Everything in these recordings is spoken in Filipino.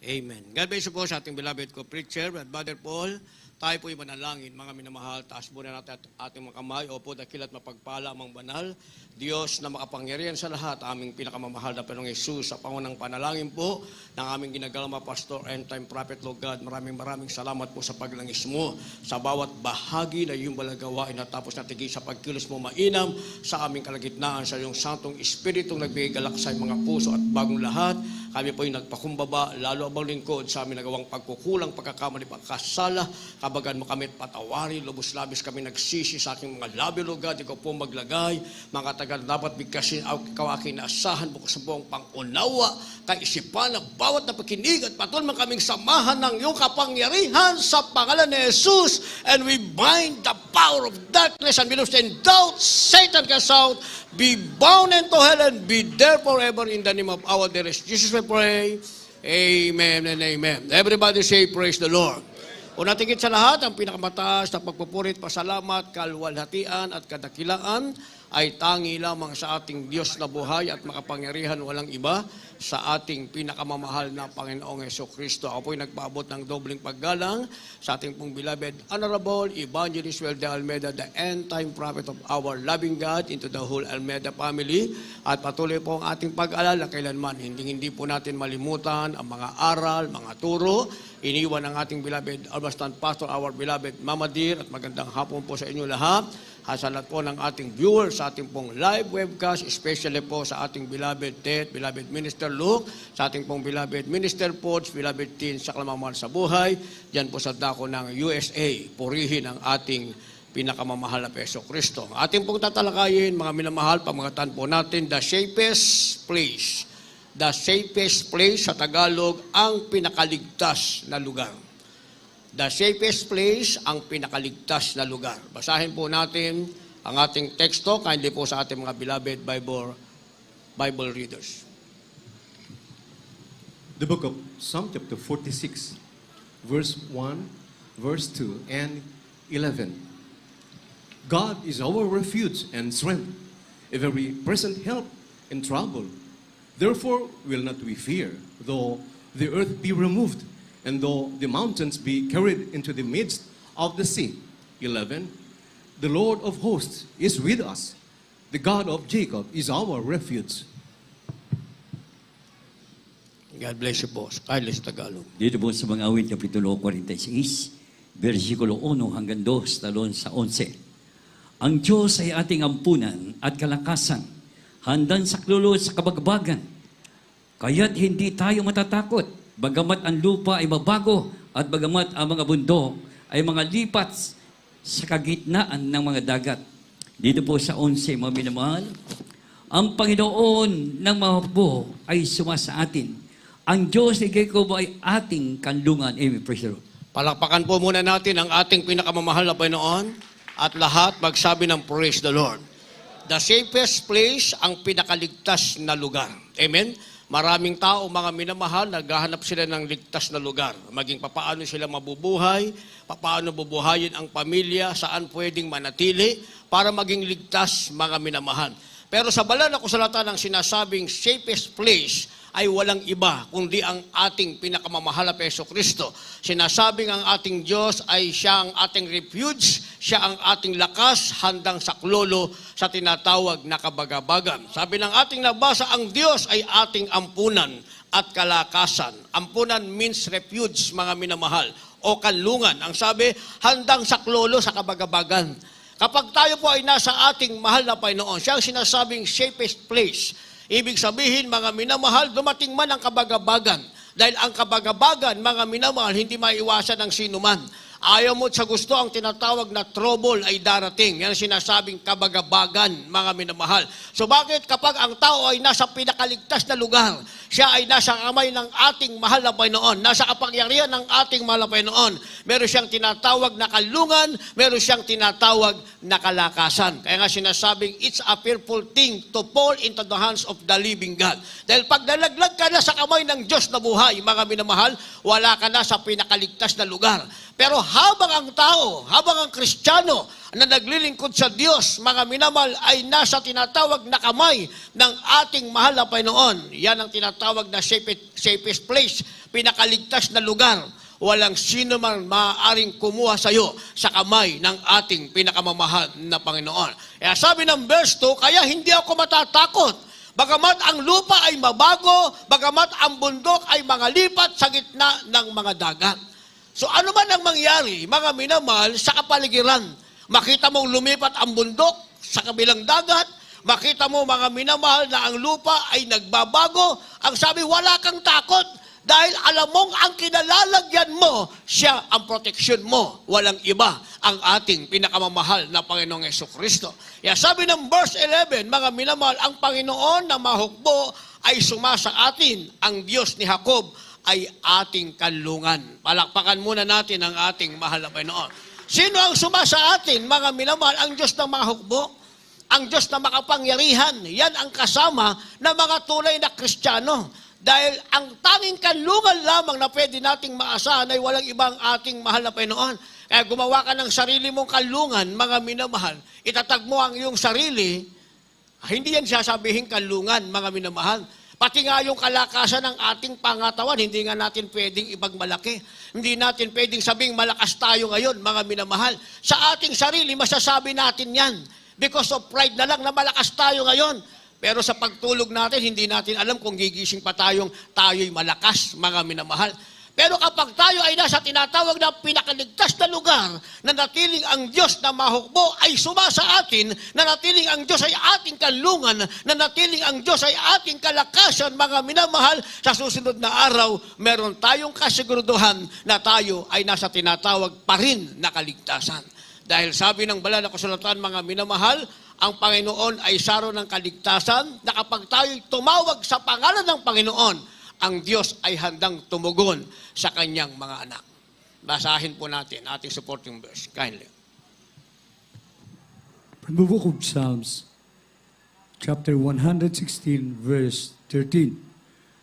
Amen. God bless you po sa ating beloved co-preacher, Brother Paul. Tayo po'y manalangin, mga minamahal. Taas muna natin ating mga kamay. Opo, dakilat mapagpala amang banal. Diyos na makapangyarihan sa lahat, aming pinakamamahal na Panginoong Hesus, sa pangunang panalangin po ng aming ginagalama Pastor and Time Prophet, Lord God. Maraming salamat po sa paglangis mo sa bawat bahagi na iyong balagawain at tapos natigil sa pagkilos mo mainam sa aming kalagitnaan sa iyong Santong Espiritong nagbigay galak sa mga puso at bagong lahat. Kami po yung nagpakumbaba, lalo abang lingkod sa aming nagawang pagkukulang, pagkakamali, pagkasala. Kabagan mo kami at patawarin, lubos-labis kami nagsisi sa aking mga labi, Lord God. Ikaw po maglagay, mga tagal dapat bigkasin, ikaw aking naasahan, bukas po ang pangunawa, kaisipan na bawat napakinig at patuloy kaming samahan ng iyong kapangyarihan sa pangalan ni Jesus. And we bind the power of darkness and we lose in doubt, Satan cast out, be bound into hell and be there forever in the name of our dearest Jesus we pray. Amen and amen. Everybody say praise the Lord. Una tigit sa lahat, ang pinakamataas na pagpupurit, pasalamat, kalwalhatian at kadakilaan ay tangi lamang sa ating Diyos na buhay at makapangyarihan, walang iba, sa ating pinakamamahal na Panginoong Jesucristo. Ako po'y nagpaabot ng dobling paggalang sa ating pong beloved Honorable Evangelist Well de Almeida, the end-time prophet of our loving God, into the whole Almeida family. At patuloy po ang ating pag-alala kailanman. Hindi po natin malimutan ang mga aral, mga turo, iniwan ng ating beloved Albastan Pastor, our beloved Mama Dear, at magandang hapon po sa inyo lahat. Sa lahat po ng ating viewers sa ating pong live webcast, especially po sa ating beloved Ted, beloved Minister Luke, sa ating pong beloved Minister Pods, beloved Teen sa kalamamahal sa buhay, dyan po sa dako ng USA, purihin ang ating pinakamamahal na Peso Kristo. Ating pong tatalakayin, mga minamahal, pamangatan po natin, the safest place. The safest place sa Tagalog, ang pinakaligtas na lugar. The safest place, ang pinakaligtas na lugar. Basahin po natin ang ating teksto, kindly po sa ating mga beloved Bible readers. The book of Psalm chapter 46, verse 1, verse 2, and 11. God is our refuge and strength, a very present help in trouble. Therefore will not we fear, though the earth be removed, and though the mountains be carried into the midst of the sea. 11. The Lord of hosts is with us. The God of Jacob is our refuge. God bless you po. Kindly sa Tagalog. Dito po sa mga awit, Kapitulo 46, versikulo 1 hanggang 2, talon sa 11. Ang Diyos ay ating ampunan at kalakasan, handang saklolo sa kabagbagan. Kaya't hindi tayo matatakot, bagamat ang lupa ay mabago at bagamat ang mga bundok ay mga lipat sa kagitnaan ng mga dagat. Dito po sa 11, mga minamahal, ang Panginoon ng mga hukbo ay sumasa atin. Ang Diyos ni Jacob ay ating kanlungan. Amen. Praise the Lord. Palakpakan po muna natin ang ating pinakamamahal na Panginoon at lahat magsabi ng praise the Lord. The safest place, ang pinakaligtas na lugar. Amen? Maraming tao, mga minamahal, naghahanap sila ng ligtas na lugar. Maging papaano sila mabubuhay, papaano bubuhayin ang pamilya, saan pwedeng manatili, para maging ligtas, mga minamahal. Pero sa banal na kasulatan ng sinasabing safest place ay walang iba kundi ang ating pinakamamahal na Peso Kristo. Sinasabing ang ating Diyos ay siya ang ating refuge, siya ang ating lakas, handang saklolo sa tinatawag na kabagabagan. Sabi ng ating nabasa, ang Diyos ay ating ampunan at kalakasan. Ampunan means refuge, mga minamahal, o kanlungan. Ang sabi, handang saklolo sa kabagabagan. Kapag tayo po ay nasa ating mahal na Panginoon, siya ang sinasabing safest place. Ibig sabihin, mga minamahal, dumating man ang kabagabagan. Dahil ang kabagabagan, mga minamahal, hindi maiwasan ng sinuman. Ayaw mo sa gusto, ang tinatawag na trouble ay darating. Yan ang sinasabing kabagabagan, mga minamahal. So bakit kapag ang tao ay nasa pinakaligtas na lugar, siya ay nasa kamay ng ating mahal na Panginoon, nasa kapangyarihan ng ating mahal na Panginoon, meron siyang tinatawag na kalungan, meron siyang tinatawag na kalakasan. Kaya nga sinasabing, it's a fearful thing to fall into the hands of the living God. Dahil pag nalaglag ka na sa kamay ng Diyos na buhay, mga minamahal, wala ka na sa pinakaligtas na lugar. Pero habang ang tao, habang ang Kristiyano na naglilingkod sa Diyos, mga minamahal, ay nasa tinatawag na kamay ng ating mahal na Panginoon. Yan ang tinatawag na safest place, pinakaligtas na lugar. Walang sino man maaaring kumuha sa iyo sa kamay ng ating pinakamamahal na Panginoon. Kaya sabi ng verse 2, kaya hindi ako matatakot. Bagamat ang lupa ay mabago, bagamat ang bundok ay mangalipat sa gitna ng mga dagat. So ano man ang mangyari, mga minamahal, sa kapaligiran, makita mong lumipat ang bundok sa kabilang dagat, makita mo mga minamahal na ang lupa ay nagbabago, ang sabi, wala kang takot dahil alam mong ang kinalalagyan mo, siya ang proteksyon mo, walang iba, ang ating pinakamamahal na Panginoong Jesucristo. Kaya sabi ng verse 11, mga minamahal, ang Panginoon na mahukbo ay sumasa atin, ang Diyos ni Jacob ay ating kanlungan. Palakpakan muna natin ang ating mahal na Panginoon. Sino ang sumasa atin, mga minamahal? Ang Diyos na mahukbo, ang Diyos na makapangyarihan. Yan ang kasama ng mga tunay na Kristiyano. Dahil ang tanging kanlungan lamang na pwede nating maasahan ay walang ibang ating mahal na Panginoon. Kaya gumawa ka ng sarili mong kanlungan, mga minamahal, itatag mo ang iyong sarili, hindi yan sasabihin kanlungan, mga minamahal. Pati nga yung kalakasan ng ating pangatawan, hindi nga natin pwedeng ipagmalaki. Hindi natin pwedeng sabing malakas tayo ngayon, mga minamahal. Sa ating sarili, masasabi natin yan. Because of pride na lang na malakas tayo ngayon. Pero sa pagtulog natin, hindi natin alam kung gigising pa tayo'y malakas, mga minamahal. Pero kapag tayo ay nasa tinatawag na pinakaligtas na lugar, na natiling ang Diyos na mahukbo ay sumasa atin, na natiling ang Diyos ay ating kanlungan, na natiling ang Diyos ay ating kalakasan, mga minamahal, sa susunod na araw, meron tayong kasiguraduhan na tayo ay nasa tinatawag pa rin na kaligtasan. Dahil sabi ng banal na kasulatan, mga minamahal, ang Panginoon ay saro ng kaligtasan, na kapag tayo'y tumawag sa pangalan ng Panginoon, ang Diyos ay handang tumugon sa kanyang mga anak. Basahin po natin ating supporting verse. Kindly. From the book of Psalms, chapter 116, verse 13.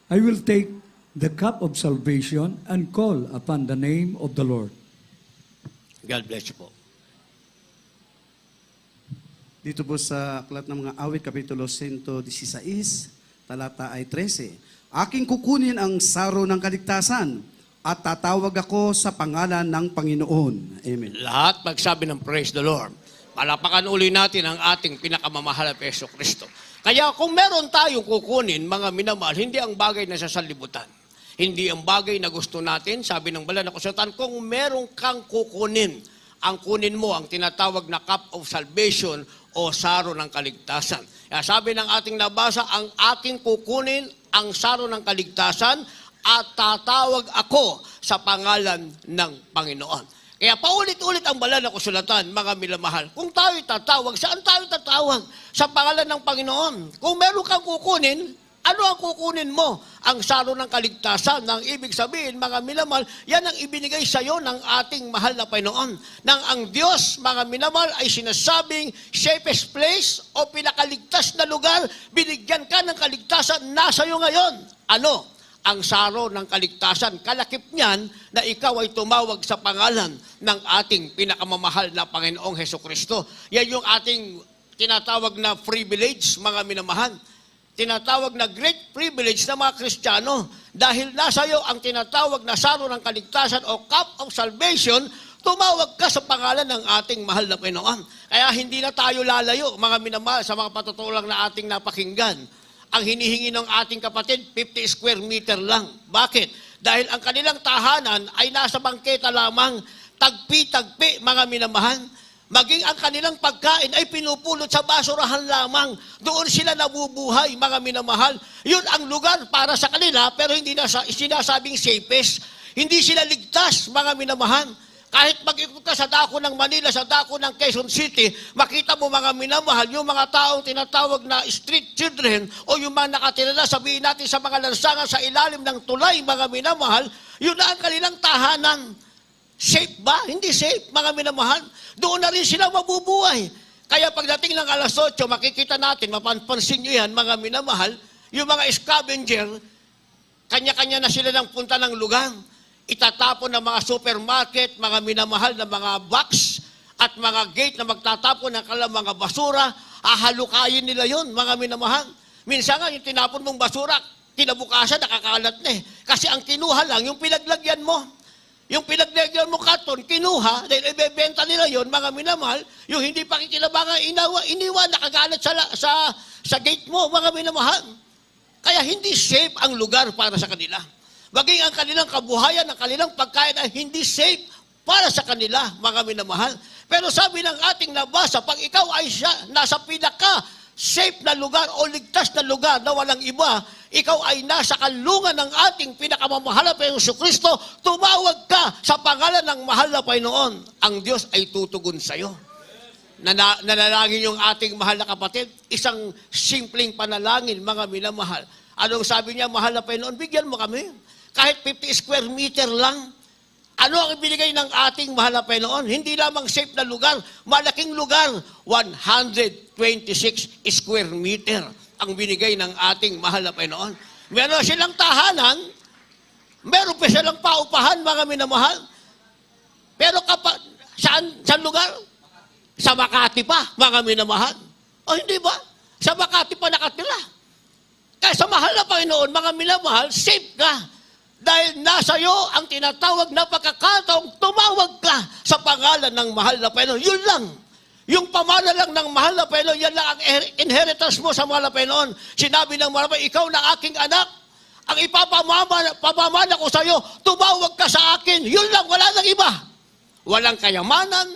I will take the cup of salvation and call upon the name of the Lord. God bless you po. Dito po sa Aklat ng mga Awit, Kapitulo 116, talata ay 13. Aking kukunin ang saro ng kaligtasan at tatawag ako sa pangalan ng Panginoon. Amen. Lahat magsabi ng praise the Lord. Palapakan uli natin ang ating pinakamamahal na Peso Kristo. Kaya kung meron tayong kukunin, mga minamahal, hindi ang bagay na sa sanlibutan. Hindi ang bagay na gusto natin, sabi ng banal na kasulatan, kung meron kang kukunin, ang kunin mo ang tinatawag na cup of salvation o saro ng kaligtasan. Kaya sabi ng ating nabasa, ang aking kukunin ang saro ng kaligtasan at tatawag ako sa pangalan ng Panginoon. Kaya paulit-ulit ang banal na kasulatan, mga minamahal. Kung tayo tatawag, saan tayo tatawag? Sa pangalan ng Panginoon. Kung meron kang kukunin, ano ang kukunin mo? Ang saro ng kaligtasan. Nang ibig sabihin, mga minamahal, yan ang ibinigay sa iyo ng ating mahal na Panginoon. Nang ang Diyos, mga minamahal, ay sinasabing safest place o pinakaligtas na lugar, binigyan ka ng kaligtasan, nasa iyo ngayon. Ano? Ang saro ng kaligtasan. Kalakip niyan na ikaw ay tumawag sa pangalan ng ating pinakamamahal na Panginoong Jesucristo. Yan yung ating tinatawag na privilege, mga minamahal. Tinatawag na great privilege ng mga Kristiyano dahil nasa iyo ang tinatawag na saro ng kaligtasan o cup of salvation, tumawag ka sa pangalan ng ating mahal na Panginoon. Kaya hindi na tayo lalayo, mga minamahal, sa mga patutulang na ating napakinggan. Ang hinihingi ng ating kapatid, 50 square meter lang. Bakit? Dahil ang kanilang tahanan ay nasa bangketa lamang, tagpi-tagpi, mga minamahal. Maging ang kanilang pagkain ay pinupulot sa basurahan lamang. Doon sila nabubuhay, mga minamahal. Yun ang lugar para sa kanila, pero hindi na sinasabing safest. Hindi sila ligtas, mga minamahal. Kahit mag-ikot ka sa dako ng Manila, sa dako ng Quezon City, makita mo, mga minamahal, yung mga taong tinatawag na street children o yung mga nakatira na, sabihin natin sa mga lansangan sa ilalim ng tulay, mga minamahal, yun na ang kanilang tahanan. Safe ba? Hindi safe, mga minamahal. Doon na rin sila mabubuhay. Kaya pagdating ng alas 8, makikita natin, mapansin nyo yan, mga minamahal, yung mga scavenger, kanya-kanya na sila ng punta ng lugar. Itatapon ng mga supermarket, mga minamahal na mga box, at mga gate na magtatapon ng kanilang mga basura, hahalukayin nila yon, mga minamahal. Minsan nga, yung tinapon mong basura, kinabukasan, nakakalat na eh. Kasi ang kinuha lang, yung pinaglagyan mo. Yung pinaglagyan mo karton, kinuha, dahil ibebenta nila yon, mga minamahal, yung hindi pakikilabangan, iniwan, nakagalat sa gate mo, mga minamahal. Kaya hindi safe ang lugar para sa kanila. Maging ang kanilang kabuhayan, ang kanilang pagkain ay hindi safe para sa kanila, mga minamahal. Pero sabi ng ating nabasa, pag ikaw ay nasa pinaka-safe na lugar o ligtas na lugar na walang iba, ikaw ay nasa kanlungan ng ating pinakamamahal na Panginoong Kristo, tumawag ka sa pangalan ng mahal na Panginoon. Ang Diyos ay tutugon sa iyo. Nanalangin yung ating mahal na kapatid, isang simpleng panalangin, mga minamahal. Anong sabi niya, mahal na Panginoon, bigyan mo kami. Kahit 50 square meter lang. Ano ang ibinigay ng ating mahal na Panginoon? Hindi lamang safe na lugar, malaking lugar, 126 square meter ang binigay ng ating mahal na Panginoon. Meron silang tahanan, meron pa silang paupahan, mga minamahal. Pero saan lugar? Sa Makati pa, mga minamahal. O hindi ba? Sa Makati pa nakatira. Kaya sa mahal na Panginoon, mga minamahal, safe ka. Dahil nasa iyo ang tinatawag na pagkakataong tumawag ka sa pangalan ng mahal na Panginoon. Yun lang. Yung pamana lang ng mahal na Panginoon, yan lang ang inheritance mo sa mahal na Panginoon. Sinabi ng mahal na Panginoon, ikaw na aking anak. Ang ipapamana ko sa iyo, tumawag ka sa akin. Yun lang, wala nang iba. Walang kayamanan,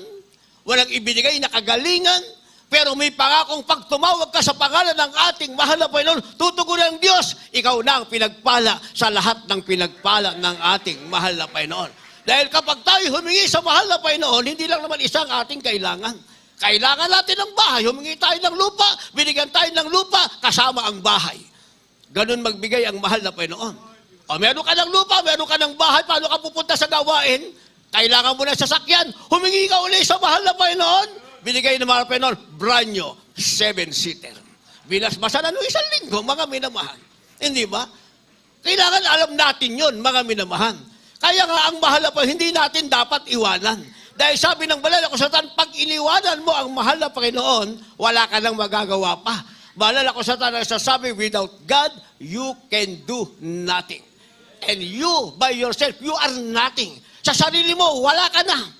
walang ibinigay na kagalingan, pero may pangakong pag tumawag ka sa pangalan ng ating mahal na Panginoon, tutugunan ng Diyos, ikaw na ang pinagpala sa lahat ng pinagpala ng ating mahal na Panginoon. Dahil kapag tayo humingi sa mahal na Panginoon, hindi lang naman isang ating kailangan. Kailangan natin ng bahay, humingi tayo ng lupa, binigyan tayo ng lupa, kasama ang bahay. Ganun magbigay ang mahal na Panginoon. O meron ka ng lupa, meron ka ng bahay, paano ka pupunta sa gawain? Kailangan mo ng sasakyan, humingi ka ulit sa mahal na Panginoon, binigay ng mga Panginoon, brand new, 7-seater. Binasbasan na isang linggo, mga minamahal. Hindi ba? Kailangan alam natin yun, mga minamahal. Kaya nga ang mahal na Panginoon, hindi natin dapat iwanan. Dahil sabi ng banal na kasulatan, pag iniwanan mo ang mahal na Panginoon, wala ka nang magagawa pa. Banal na kasulatan ang sasabi, without God, you can do nothing. And you, by yourself, you are nothing. Sa sarili mo, wala ka na.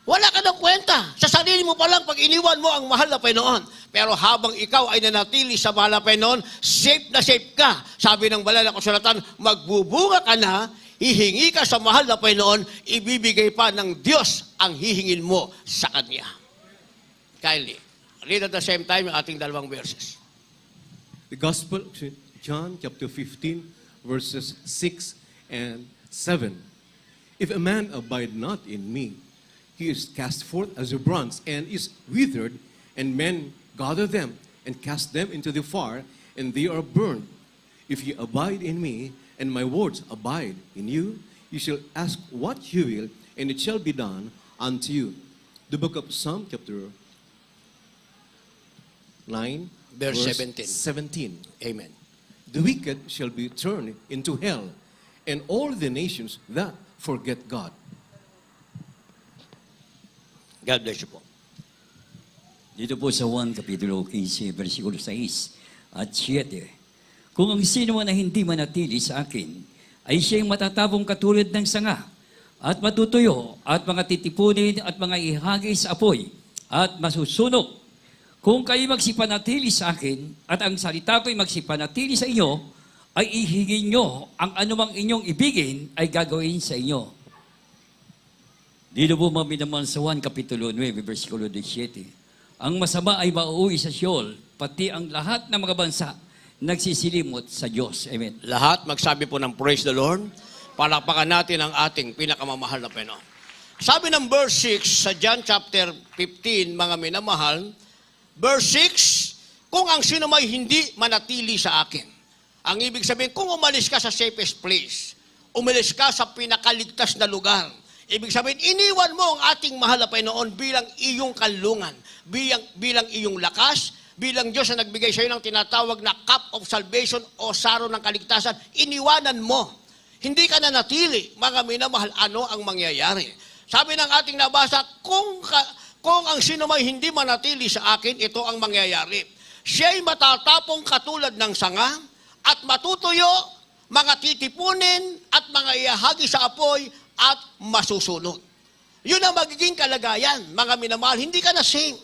Wala ka ng kwenta. Sa sarili mo pa lang pag iniwan mo ang mahal na Panginoon. Pero habang ikaw ay nanatili sa mahal na Panginoon, safe na safe ka. Sabi ng banal na kasulatan, magbubunga ka na, hihingi ka sa mahal na Panginoon, ibibigay pa ng Diyos ang hihingin mo sa Kanya. Kindly, read at the same time yung ating dalawang verses. The Gospel of John chapter 15, verses 6 and 7. If a man abide not in me, he is cast forth as a branch and is withered, and men gather them and cast them into the fire, and they are burned. If ye abide in me, and my words abide in you, you shall ask what you will, and it shall be done unto you. The book of Psalm chapter 9, Verse 17. 17. Amen. The wicked shall be turned into hell, and all the nations that forget God. God bless you po. Dito po sa 1 Kapitulo 15, versikulo 6 at 7. Kung ang sino man na hindi manatili sa akin, ay siyang matatabong katulad ng sanga, at matutuyo, at mga titipunin, at mga ihagay sa apoy, at masusunog. Kung kayo magsipanatili sa akin, at ang salita ko'y magsipanatili sa inyo, ay ihingin nyo ang anumang inyong ibigin ay gagawin sa inyo. Dito po naman sa 1 Kapitulo 9, versikulo 17. Ang masama ay mauuwi sa Sheol, pati ang lahat ng mga bansa nagsisilimot sa Diyos. Amen. Lahat magsabi po ng praise the Lord. Palakpakan natin ang ating pinakamamahal na Panginoon. Sabi ng verse 6 sa John chapter 15, mga minamahal, verse 6, kung ang sino may hindi manatili sa akin. Ang ibig sabihin, kung umalis ka sa safest place, umalis ka sa pinakaligtas na lugar, ibig sabihin, iniwan mo ang ating mahal na Panginoon bilang iyong kanlungan, bilang iyong lakas, bilang Diyos na nagbigay sa iyo ng tinatawag na cup of salvation o saro ng kaligtasan, iniwanan mo. Hindi ka na natili, mga minamahal, ano ang mangyayari? Sabi ng ating nabasa, kung ang sino may hindi manatili sa akin, ito ang mangyayari. Siya'y matatapong katulad ng sanga at matutuyo, mga titipunin at mga iahagi sa apoy at masusunod. Yun ang magiging kalagayan, mga minamahal. Hindi ka nasing.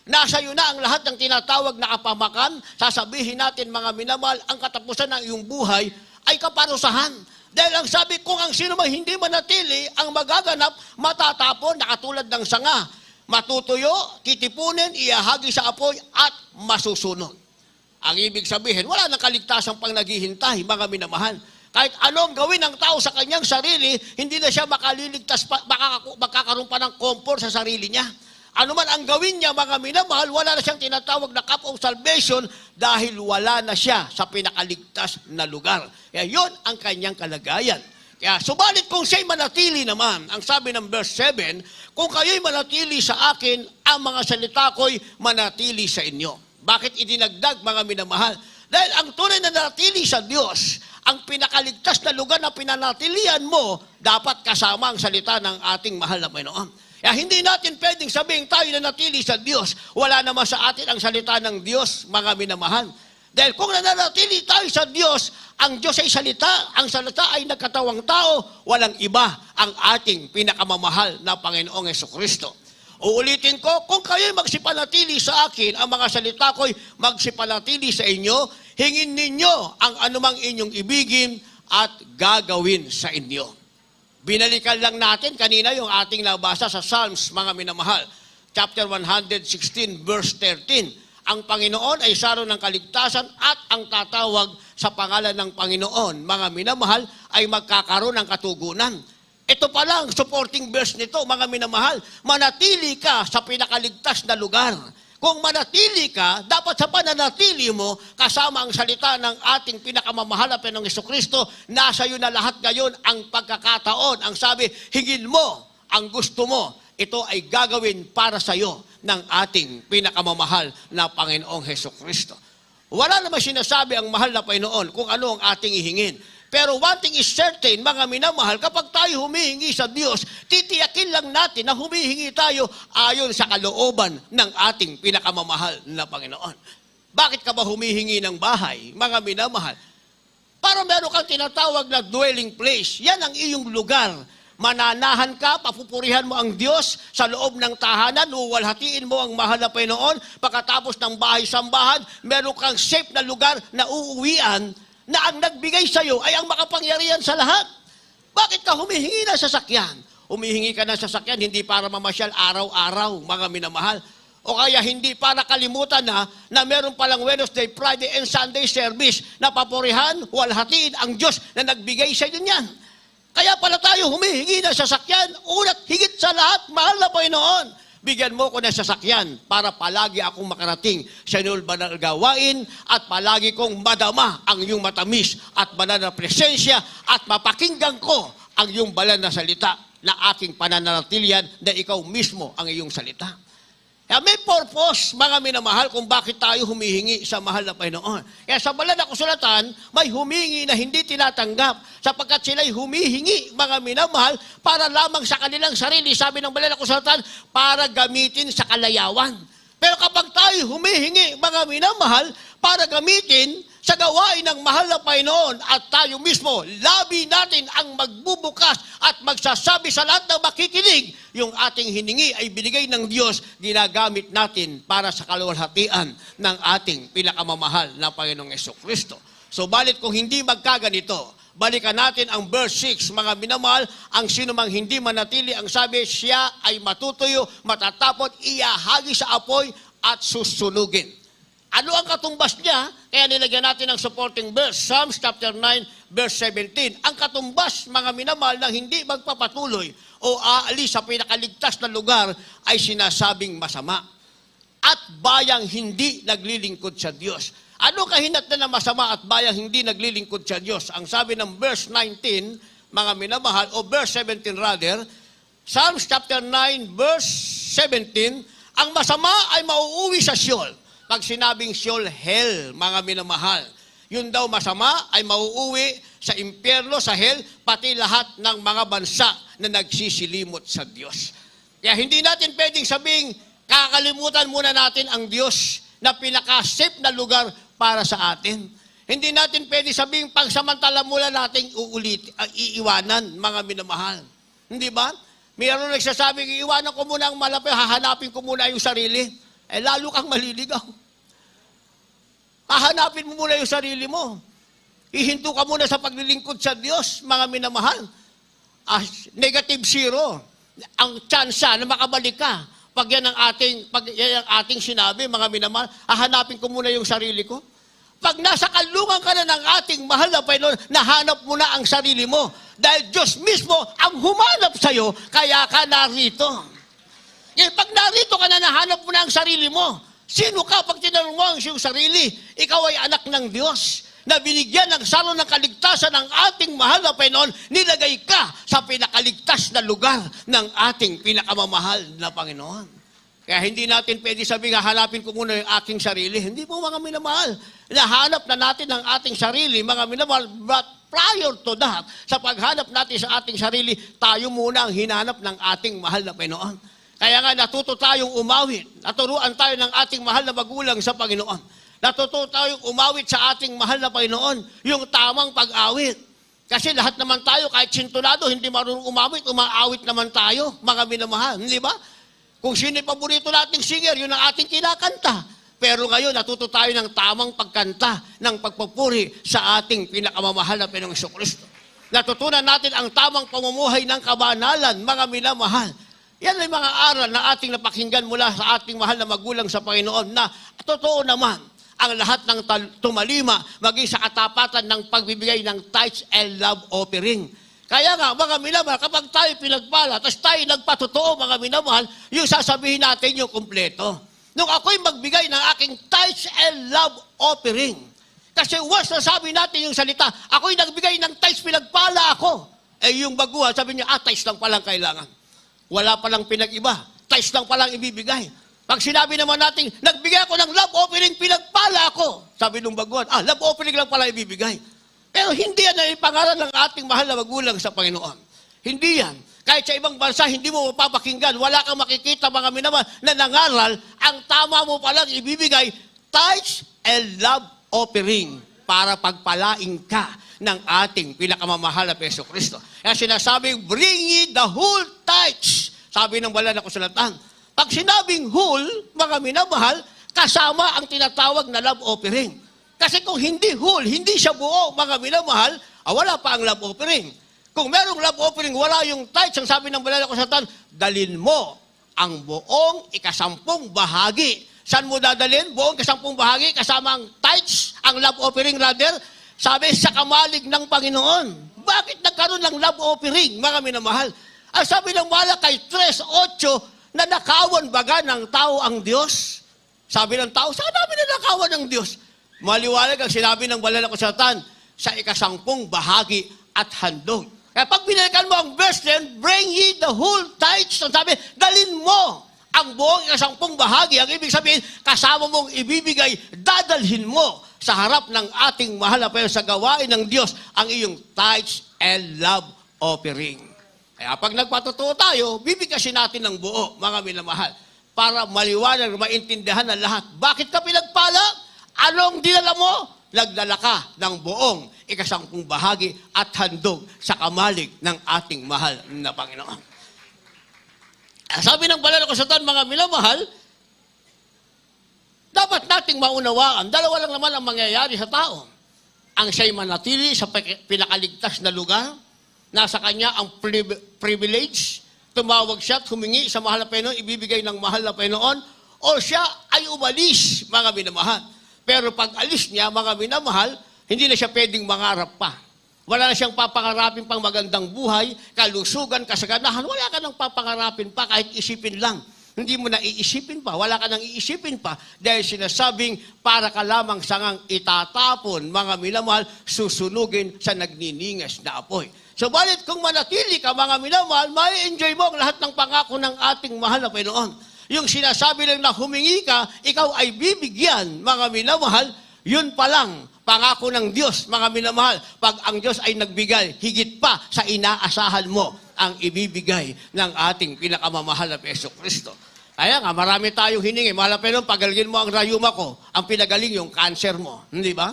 Nasa iyo na ang lahat ng tinatawag na kapamakan. Sasabihin natin, mga minamahal, ang katapusan ng iyong buhay ay kaparusahan. Dahil ang sabi, kung ang sino man hindi manatili, ang magaganap, matatapon na katulad ng sanga. Matutuyo, titipunin, iahagi sa apoy, at masusunod. Ang ibig sabihin, wala nang kaligtasang pang naghihintay, mga minamahal. Kahit anong gawin ng tao sa kanyang sarili, hindi na siya makaliligtas, makakaroon pa ng comfort sa sarili niya. Ano man ang gawin niya, mga minamahal, wala na siyang tinatawag na cup of salvation dahil wala na siya sa pinakaligtas na lugar. Kaya yun ang kanyang kalagayan. Kaya subalit kung siya'y manatili naman, ang sabi ng verse 7, kung kayo'y manatili sa akin, ang mga salita ko'y manatili sa inyo. Bakit idinagdag, mga minamahal? Dahil ang tunay na nanatili sa Diyos, ang pinakaligtas na lugar na pinanatilian mo, dapat kasama ang salita ng ating mahal na Panginoon. Kaya hindi natin pwedeng sabihin tayo na natili sa Diyos. Wala naman sa atin ang salita ng Diyos, mga minamahal. Dahil kung nananatili tayo sa Diyos, ang Diyos ay salita, ang salita ay nagkatawang tao, walang iba ang ating pinakamamahal na Panginoong Jesucristo. Uulitin ko, kung kayo'y magsipanatili sa akin, ang mga salita ko'y magsipanatili sa inyo, hingin ninyo ang anumang inyong ibigin at gagawin sa inyo. Binalikan lang natin kanina yung ating nabasa sa Psalms, mga minamahal. Chapter 116, verse 13. Ang Panginoon ay saro ng kaligtasan at ang tatawag sa pangalan ng Panginoon, mga minamahal, ay magkakaroon ng katugunan. Ito pa lang, supporting verse nito, mga minamahal, manatili ka sa pinakaligtas na lugar. Kung manatili ka, dapat sa pananatili mo, kasama ang salita ng ating pinakamamahal na Panginoong Jesucristo, nasa iyo na lahat ngayon ang pagkakataon. Ang sabi, hingin mo ang gusto mo, ito ay gagawin para sa iyo ng ating pinakamamahal na Panginoong Jesucristo. Wala naman sinasabi ang mahal na Panginoon kung ano ang ating ihingin. Pero one thing is certain, mga minamahal, kapag tayo humihingi sa Diyos, titiyakin lang natin na humihingi tayo ayon sa kalooban ng ating pinakamamahal na Panginoon. Bakit ka ba humihingi ng bahay, mga minamahal? Para meron kang tinatawag na dwelling place. Yan ang iyong lugar. Mananahan ka, papupurihan mo ang Diyos sa loob ng tahanan, uwalhatiin mo ang mahal na Panginoon, pagkatapos ng bahay-sambahan, meron kang safe na lugar na uuwian, na ang nagbigay sa iyo ay ang makapangyarihan sa lahat. Bakit ka humihingi ng sasakyan? Humihingi ka ng sasakyan hindi para mamasyal araw-araw, mga minamahal. O kaya hindi para kalimutan na meron palang Wednesday, Friday, and Sunday service na papurihan, walhatiin ang Diyos na nagbigay sa iyo niyan. Kaya pala tayo humihingi ng sasakyan, unat higit sa lahat, mahal na Panginoon. Bigyan mo ko ng sasakyan para palagi akong makarating sa inyong banal gawain at palagi kong madama ang iyong matamis at banal na presensya at mapakinggan ko ang iyong banal na salita na aking pananatilian na ikaw mismo ang iyong salita. Kaya may purpose, mga minamahal, kung bakit tayo humihingi sa mahal na Panginoon. Kaya sa banal na kasulatan, may humingi na hindi tinatanggap sapagkat sila'y humihingi, mga minamahal, para lamang sa kanilang sarili. Sabi ng banal na kasulatan, para gamitin sa kalayawan. Pero kapag tayo humihingi, mga minamahal, para gamitin sa gawain ng mahal na Panginoon at tayo mismo, labi natin ang magbubukas at magsasabi sa lahat ng makikinig, yung ating hiningi ay binigay ng Diyos, ginagamit natin para sa kaluwalhatian ng ating pinakamamahal na Panginoong Jesucristo. So balit kung hindi magkaganito, balikan natin ang verse 6, mga minamahal, ang sino mang hindi manatili, ang sabi, siya ay matutuyo, matatapot, iahagi sa apoy at susunugin. Ano ang katumbas niya? Kaya nilagyan natin ang supporting verse, Psalms chapter 9, verse 17. Ang katumbas, mga minamahal, na hindi magpapatuloy o aalis sa pinakaligtas na lugar ay sinasabing masama. At bayang hindi naglilingkod sa Diyos. Ano kahinatnan na masama at bayang hindi naglilingkod sa Diyos? Ang sabi ng verse 19, mga minamahal, o verse 17 rather, Psalms chapter 9, verse 17, ang masama ay mauuwi sa Sheol. Pag sinabing Sheol, hell, mga minamahal. Yun daw masama ay mauuwi sa impyerno, sa hell, pati lahat ng mga bansa na nagsisilimot sa Diyos. Kaya hindi natin pwedeng sabing Kakalimutan muna natin ang Diyos na pinaka-safe na lugar para sa atin. Hindi natin pwede sabihin pagsamantala mula nating iiwanan, mga minamahal. Hindi ba? Mayroon nagsasabing, iiwanan ko muna ang malapi, hahanapin ko muna yung sarili. Lalo kang maliligaw. Hahanapin mo muna yung sarili mo. Ihinto ka muna sa paglilingkod sa Diyos, mga minamahal. Negative zero. Ang tsansa na makabalik ka. Pag yan ang ating sinabi, mga minamahal, hahanapin ko muna yung sarili ko. Pag nasa kalungan ka na ng ating mahal na Panginoon, nahanap mo na ang sarili mo. Dahil Diyos mismo ang humanap sa'yo, kaya ka narito. Pag narito ka na, nahanap mo na ang sarili mo. Sino ka pag tinanong mo ang iyong sarili? Ikaw ay anak ng Diyos na binigyan ng salo ng kaligtasan ng ating mahal na Panginoon, nilagay ka sa pinakaligtas na lugar ng ating pinakamamahal na Panginoon. Kaya hindi natin pwede sabihin, hahanapin ko muna yung aking sarili. Hindi po, mga minamahal. Nahanap na natin ang ating sarili, mga minamahal. But prior to that, sa paghanap natin sa ating sarili, tayo muna ang hinanap ng ating mahal na Panginoon. Kaya nga natuto tayong umawit. Naturuan tayo ng ating mahal na magulang sa Panginoon. Natuto tayong umawit sa ating mahal na Panginoon, yung tamang pag-awit. Kasi lahat naman tayo, kahit sintonado, hindi marunong umawit, umaawit naman tayo, mga minamahal. Hindi ba? Kung sino yung paborito nating singer, yun ang ating kinakanta. Pero ngayon, natuto tayo ng tamang pagkanta, ng pagpupuri sa ating pinakamamahal na Panginoong Jesucristo. Natutunan natin ang tamang pamumuhay ng kabanalan, mga minamahal. Yan ay mga aral na ating napakinggan mula sa ating mahal na magulang sa Panginoon na totoo naman ang lahat ng tumalima maging sa katapatan ng pagbibigay ng tithes and love offering. Kaya nga, mga minamahal, kapag tayo pinagpala, tapos tayo nagpatotoo, mga minamahal, yung sasabihin natin yung kumpleto. Nung ako'y magbigay ng aking tithes and love offering, kasi once nasabi natin yung salita, ako'y nagbigay ng tithes, pinagpala ako. Yung baguhan, sabi niya, tithes lang palang kailangan. Wala palang pinag-iba. Tithes lang palang ibibigay. Pag sinabi naman natin, nagbigay ako ng love offering, pinagpala ako. Sabi nung baguhan, love offering lang pala ibibigay. Pero hindi yan ang pangalan ng ating mahal na magulang sa Panginoon. Hindi yan. Kahit sa ibang bansa, hindi mo mapapakinggan, wala kang makikita, mga minamahal, na nangaral, ang tama mo palang ibibigay, tithes and love offering para pagpalaing ka ng ating pinakamamahal na Peso Kristo. Kaya sinasabing, bring ye the whole tithes, sabi ng banal na kasulatan. Pag sinabing whole, mga minamahal, kasama ang tinatawag na love offering. Kasi kung hindi whole, hindi siya buo, mga minamahal, wala pa ang love offering. Kung merong love offering, wala yung tithes, ang sabi ng banal na kasulatan, dalin mo ang buong ikasampung bahagi. Saan mo dadalhin? Buong ikasampung bahagi, kasama ang tithes, ang love offering rather, sabi sa kamalig ng Panginoon. Bakit nagkaroon ng love offering, mga minamahal? Ang sabi ng Malakay 3:8, nanakawan baga ng tao ang Diyos? Sabi ng tao, saan namin nanakawan ng Diyos? Maliwanag ang sinabi ng banal na kasulatan sa ikasampung bahagi at handog. Kaya pag binalikan mo ang verse 10, bring ye the whole tithes. Ang sabi, dalin mo ang buong ikasampung bahagi. Ang ibig sabihin, kasama mong ibibigay, dadalhin mo sa harap ng ating mahal na Panginoon sa gawain ng Diyos ang iyong tithes and love offering. Kaya pag nagpatotoo tayo, bibigkasin natin ng buo, mga minamahal, para maliwanag, maintindihan ng lahat. Bakit ka pinagpala? Anong dinala mo? Nagdala ka ng buong ikasampung bahagi at handog sa kamalig ng ating mahal na Panginoon. Sabi ng banal na kasulatan, mga minamahal, dapat nating maunawaan, dalawa lang naman ang mangyayari sa tao. Ang siya'y manatili sa pinakaligtas na lugar, nasa kanya ang privilege, tumawag siya at humingi sa mahal na Panginoon, ibibigay ng mahal na Panginoon, o siya ay umalis, mga minamahal. Pero pag alis niya, mga minamahal, hindi na siya pwedeng mangarap pa. Wala na siyang papangarapin pang magandang buhay, kalusugan, kasaganahan. Wala ka nang papangarapin pa kahit isipin lang. Hindi mo na iisipin pa. Wala ka nang iisipin pa dahil sinasabing para ka lamang sangang itatapon, mga minamahal, susunugin sa nagniningas na apoy. Subalit kung manatili ka, mga minamahal, mai-enjoy mo ang lahat ng pangako ng ating mahal na Panginoon. Yung sinasabi lang na humingi ka, ikaw ay bibigyan, mga minamahal, yun pa lang, pangako ng Diyos, mga minamahal. Pag ang Diyos ay nagbigay, higit pa sa inaasahan mo ang ibibigay ng ating pinakamamahal na Peso Kristo. Kaya nga, marami tayong hiningi. Malapitan, pagalingin mo ang rayuma ko, ang pinagaling yung cancer mo. Hindi ba?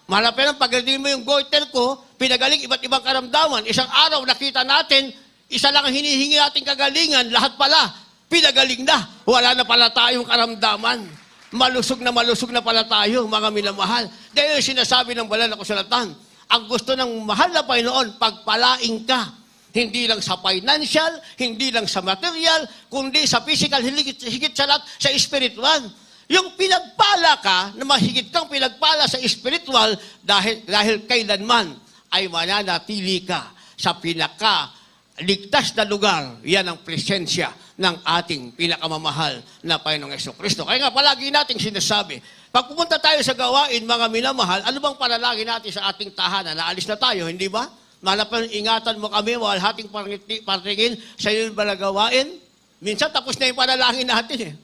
Malapitan, pagalingin mo yung goiter ko, pinagaling iba't ibang karamdaman. Isang araw, nakita natin, isa lang ang hinihingi nating kagalingan, lahat pala, pinagaling na. Wala na pala tayong karamdaman. Malusog na pala tayo, mga minamahal. Dahil sinasabi ng banal na kasulatan, ang gusto ng mahal na Panginoon, pagpalaing ka. Hindi lang sa financial, hindi lang sa material, kundi sa physical, higit sa lahat, sa spiritual. Yung pinagpala ka, na mahigit kang pinagpala sa spiritual, dahil kailanman ay mananatili ka sa pinakaligtas na lugar. Yan ang presensya ng ating pinakamamahal na Panginoong Jesucristo. Kaya nga palagi nating sinasabi, pag pumunta tayo sa gawain, mga minamahal, ano bang panalangin natin sa ating tahanan? Naalis na tayo, hindi ba? Malapan, ingatan mo kami, walhating partingin sa iyo ba na gawain? Minsan tapos na yung panalangin natin eh.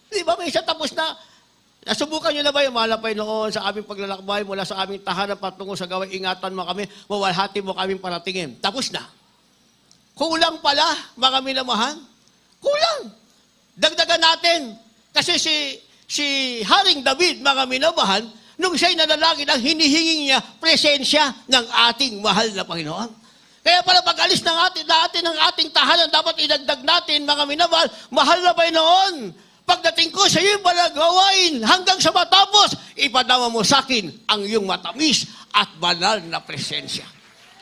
Di ba? Minsan tapos na. Nasubukan nyo na ba yung malapay noon sa aming paglalakbay mula sa aming tahanan patungo sa gawain, ingatan mo kami, mawalhati mo kaming paratingin. Tapos na. Kulang pala, mga minamahal. Kulang. Dagdagan natin. Kasi si Haring David, mga minamahal, nung siya'y nanalangin, ang hinihinging niya, presensya ng ating mahal na Panginoon. Kaya pala pag-alis natin ng ating tahanan, dapat idagdag natin, mga minamahal, mahal na Panginoon. Pagdating ko sa iyong gawain, hanggang sa matapos, ipadama mo sa akin ang iyong matamis at banal na presensya.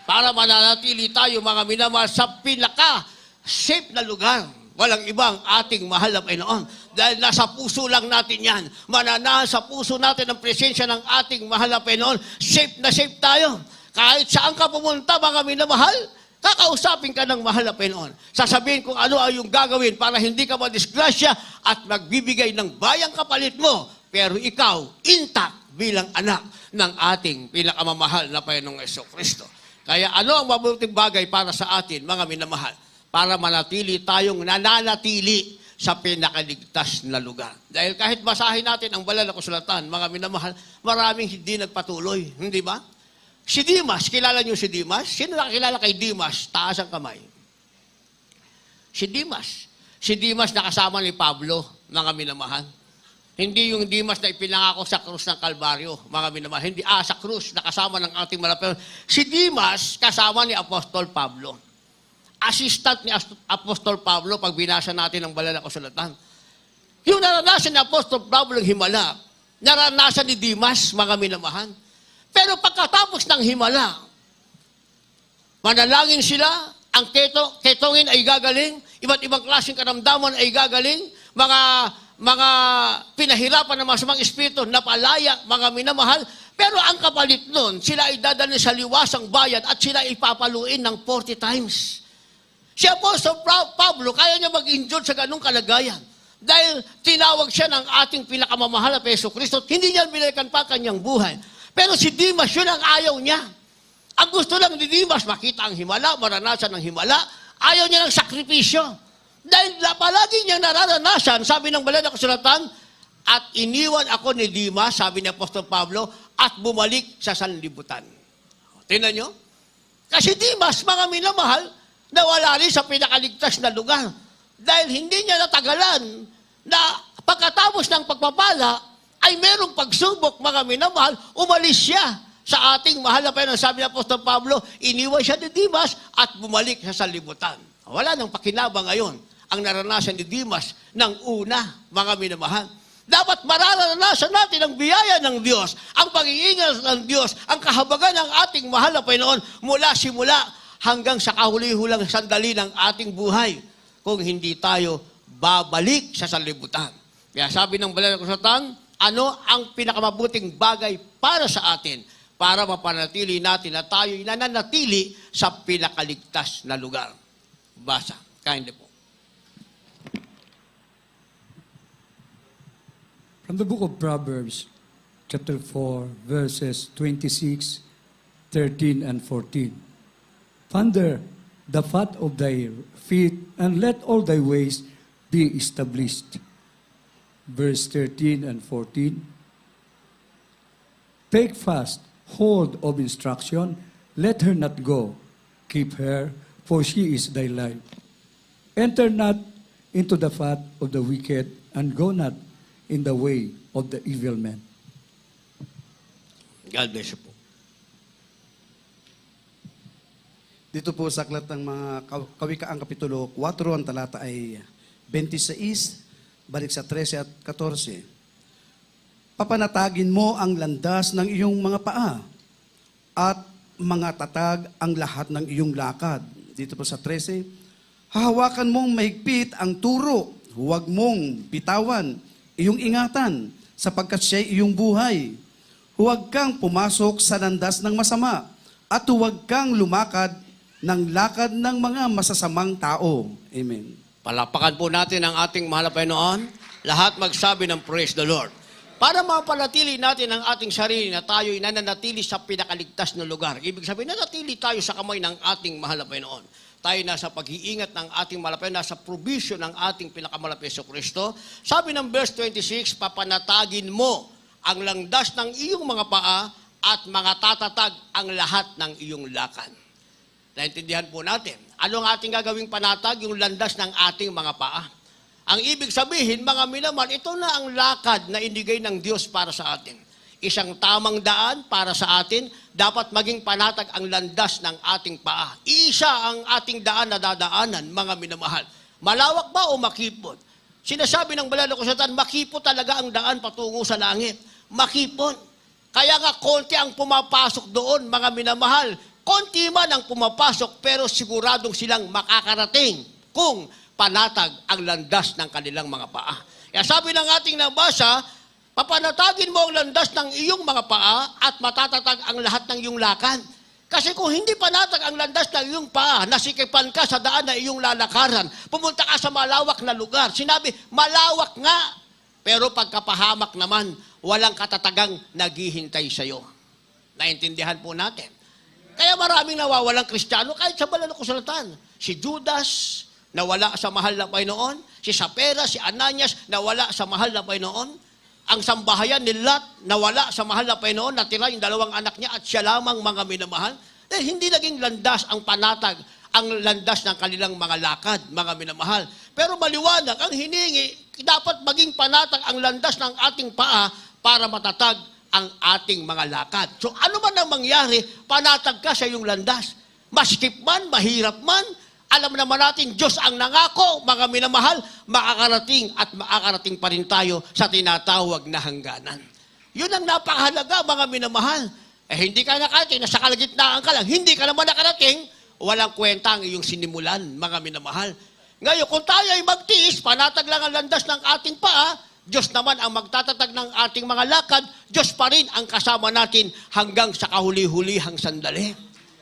Para mananatili tayo, mga minamahal, sa pinaka-safe na lugar. Walang ibang ating mahal na Panginoon. Dahil nasa puso lang natin yan. Mananahan sa puso natin ang presensya ng ating mahal na Panginoon. Safe na safe tayo. Kahit saan ka pumunta, mga minamahal, kakausapin ka ng mahal na Panginoon. Sasabihin kung ano ay yung gagawin para hindi ka madisgrasya at magbibigay ng bayang kapalit mo. Pero ikaw, intact bilang anak ng ating pinakamamahal na Panginoong Jesucristo. Kaya ano ang mabuting bagay para sa atin, mga minamahal? Para manatili tayong nananatili sa pinakaligtas na lugar. Dahil kahit basahin natin ang banal na kasulatan, mga minamahal, maraming hindi nagpatuloy. Hindi ba? Si Dimas, kilala niyo si Dimas? Sino nakakilala kay Dimas? Taas ang kamay. Si Dimas. Si Dimas nakasama ni Pablo, mga minamahal. Hindi yung Dimas na ipinangako sa krus ng Kalbaryo, mga minamahal. Hindi, sa krus, nakasama ng ating malapit. Si Dimas, kasama ni Apostol Pablo. Assistant ni Apostol Pablo pag binasa natin ang banal na kasulatan. Yung naranasan ni Apostol Pablo ng himala, naranasan ni Dimas, mga minamahal. Pero pagkatapos ng himala, manalangin sila, ang ketongin ay gagaling, iba't ibang klaseng karamdaman ay gagaling, mga pinahirapan ng masamang espiritu, napalaya, mga minamahal, pero ang kapalit nun, sila ay dadalhin sa liwasang bayan at sila ipapaluin ng 40 times. Si Apostol Pablo, kaya niya mag-endure sa ganung kalagayan. Dahil tinawag siya ng ating pinakamamahal na Jesucristo, hindi niya binalikan pa kanyang buhay. Pero si Dimas, yun ang ayaw niya. Ang gusto lang ni Dimas, makita ang himala, maranasan ng himala, ayaw niya ng sakripisyo. Dahil palagi niyang nararanasan, sabi ng banal na kasulatan, at iniwan ako ni Dimas, sabi ni Apostol Pablo, at bumalik sa sanlibutan. Tingnan niyo? Kasi Dimas, mga minamahal, nawala rin sa pinakaligtas na lugar. Dahil hindi niya natagalan na pagkatapos ng pagpapala, ay merong pagsubok, mga minamahal, umalis siya sa ating mahal na Panginoon. Sabi ni Apostol Pablo, iniwan siya ni Dimas at bumalik sa sanlibutan. Wala nang pakinabang ngayon ang naranasan ni Dimas ng una, mga minamahal. Dapat mararanasan natin ang biyaya ng Diyos, ang pag-iingat ng Diyos, ang kahabagan ng ating mahal na Panginoon mula simula hanggang sa kahuli-hulang sandali ng ating buhay kung hindi tayo babalik sa sanlibutan. Kaya sabi ng banal na kasulatan, ano ang pinakamabuting bagay para sa atin para mapanatili natin na tayo'y nananatili sa pinakaligtas na lugar. Basa. Kindly po. From the book of Proverbs, chapter 4, verses 26, 13, and 14. Ponder the path of thy feet, and let all thy ways be established. Verse 13 and 14. Take fast hold of instruction, let her not go. Keep her, for she is thy life. Enter not into the path of the wicked, and go not in the way of the evil man. God bless you po. Dito po sa aklat ng mga Kawikaan Kapitulo 4, ang talata ay 26, balik sa 13 at 14. Papanatagin mo ang landas ng iyong mga paa at mga tatag ang lahat ng iyong lakad. Dito po sa 13, hahawakan mong mahigpit ang turo, huwag mong bitawan, iyong ingatan, sapagkat siya'y iyong buhay. Huwag kang pumasok sa landas ng masama at huwag kang lumakad ng lakad ng mga masasamang tao. Amen. Palakpakan po natin ang ating mahal na Panginoon. Lahat magsabi ng praise the Lord. Para mapanatili natin ang ating sarili na tayo'y nananatili sa pinakaligtas na lugar. Ibig sabihin, nanatili tayo sa kamay ng ating mahal na Panginoon. Tayo nasa pag-iingat ng ating mahal na Panginoon, nasa provision ng ating pinakamahal na Kristo. Sabi ng verse 26, papanatagin mo ang langdas ng iyong mga paa at mga tatatag ang lahat ng iyong lakad. Naintindihan po natin. Ano ang ating gagawing panatag? Yung landas ng ating mga paa. Ang ibig sabihin, mga minamahal, ito na ang lakad na inigay ng Diyos para sa atin. Isang tamang daan para sa atin, dapat maging panatag ang landas ng ating paa. Isa ang ating daan na dadaanan, mga minamahal. Malawak ba o makipot? Sinasabi ng Banal na Kasulatan, makipot talaga ang daan patungo sa langit. Makipot. Kaya nga konti ang pumapasok doon, mga minamahal. Konti man ang pumapasok, pero siguradong silang makakarating kung panatag ang landas ng kanilang mga paa. Kaya sabi ng ating nabasa, papanatagin mo ang landas ng iyong mga paa at matatatag ang lahat ng iyong lakad. Kasi kung hindi panatag ang landas ng iyong paa, nasikipan ka sa daan na iyong lalakaran, pumunta ka sa malawak na lugar, sinabi, malawak nga, pero pagkapahamak naman, walang katatagang naghihintay sa iyo. Naintindihan po natin. Kaya maraming nawawalang Kristiyano kahit sa Banal na Kasulatan. Si Judas, nawala sa mahal na Panginoon. Si Sapphira, si Ananias, nawala sa mahal na Panginoon. Ang sambahayan ni Lot, nawala sa mahal na Panginoon. Natira yung dalawang anak niya at siya lamang mga minamahal. Dahil hindi naging landas ang panatag, ang landas ng kanilang mga lakad, mga minamahal. Pero maliwanag, ang hiningi, dapat maging panatag ang landas ng ating paa para matatag ang ating mga lakad. So ano man ang mangyari, panatag ka sa iyong landas. Maskip man, mahirap man, alam naman natin, Diyos ang nangako, mga minamahal, makakarating at makakarating pa rin tayo sa tinatawag na hangganan. Yun ang napakahalaga, mga minamahal. Hindi ka nakarating, nasa kalagitnaan ka lang, hindi ka naman nakarating, walang kwenta ang iyong sinimulan, mga minamahal. Ngayon, kung tayo ay magtiis, panatag lang ang landas ng ating paa, Diyos naman ang magtatatag ng ating mga lakad, Diyos pa rin ang kasama natin hanggang sa kahuli-hulihang sandali.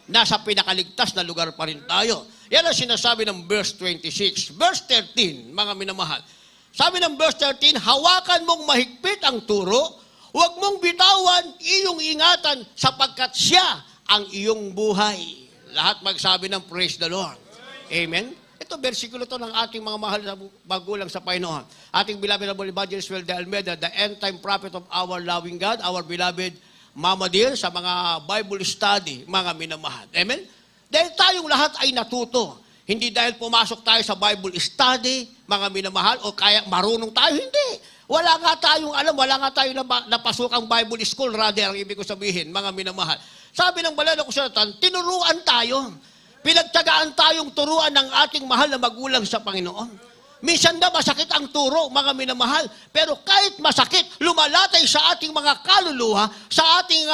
Nasa pinakaligtas na lugar pa rin tayo. Yan ang sinasabi ng verse 26. Verse 13, mga minamahal. Sabi ng verse 13, hawakan mong mahigpit ang turo, huwag mong bitawan, iyong ingatan, sapagkat siya ang iyong buhay. Lahat magsabi ng praise the Lord. Amen? Ito, versikulo to ng ating mga mahal na magulang sa Panginoon. Ating beloved Evangelist Well de Almeida, the end-time prophet of our loving God, our beloved Mama Dear, sa mga Bible study, mga minamahal. Amen? Dahil tayong lahat ay natuto. Hindi dahil pumasok tayo sa Bible study, mga minamahal, o kaya marunong tayo, hindi. Wala nga tayong alam, wala nga tayong napasukang Bible school, rather, ang ibig ko sabihin, mga minamahal. Sabi ng Banal na Kasulatan, tinuruan tayo. Pinagtagaan tayong turuan ng ating mahal na magulang sa Panginoon. Minsan na masakit ang turo, mga minamahal. Pero kahit masakit, lumalatay sa ating mga kaluluwa, sa ating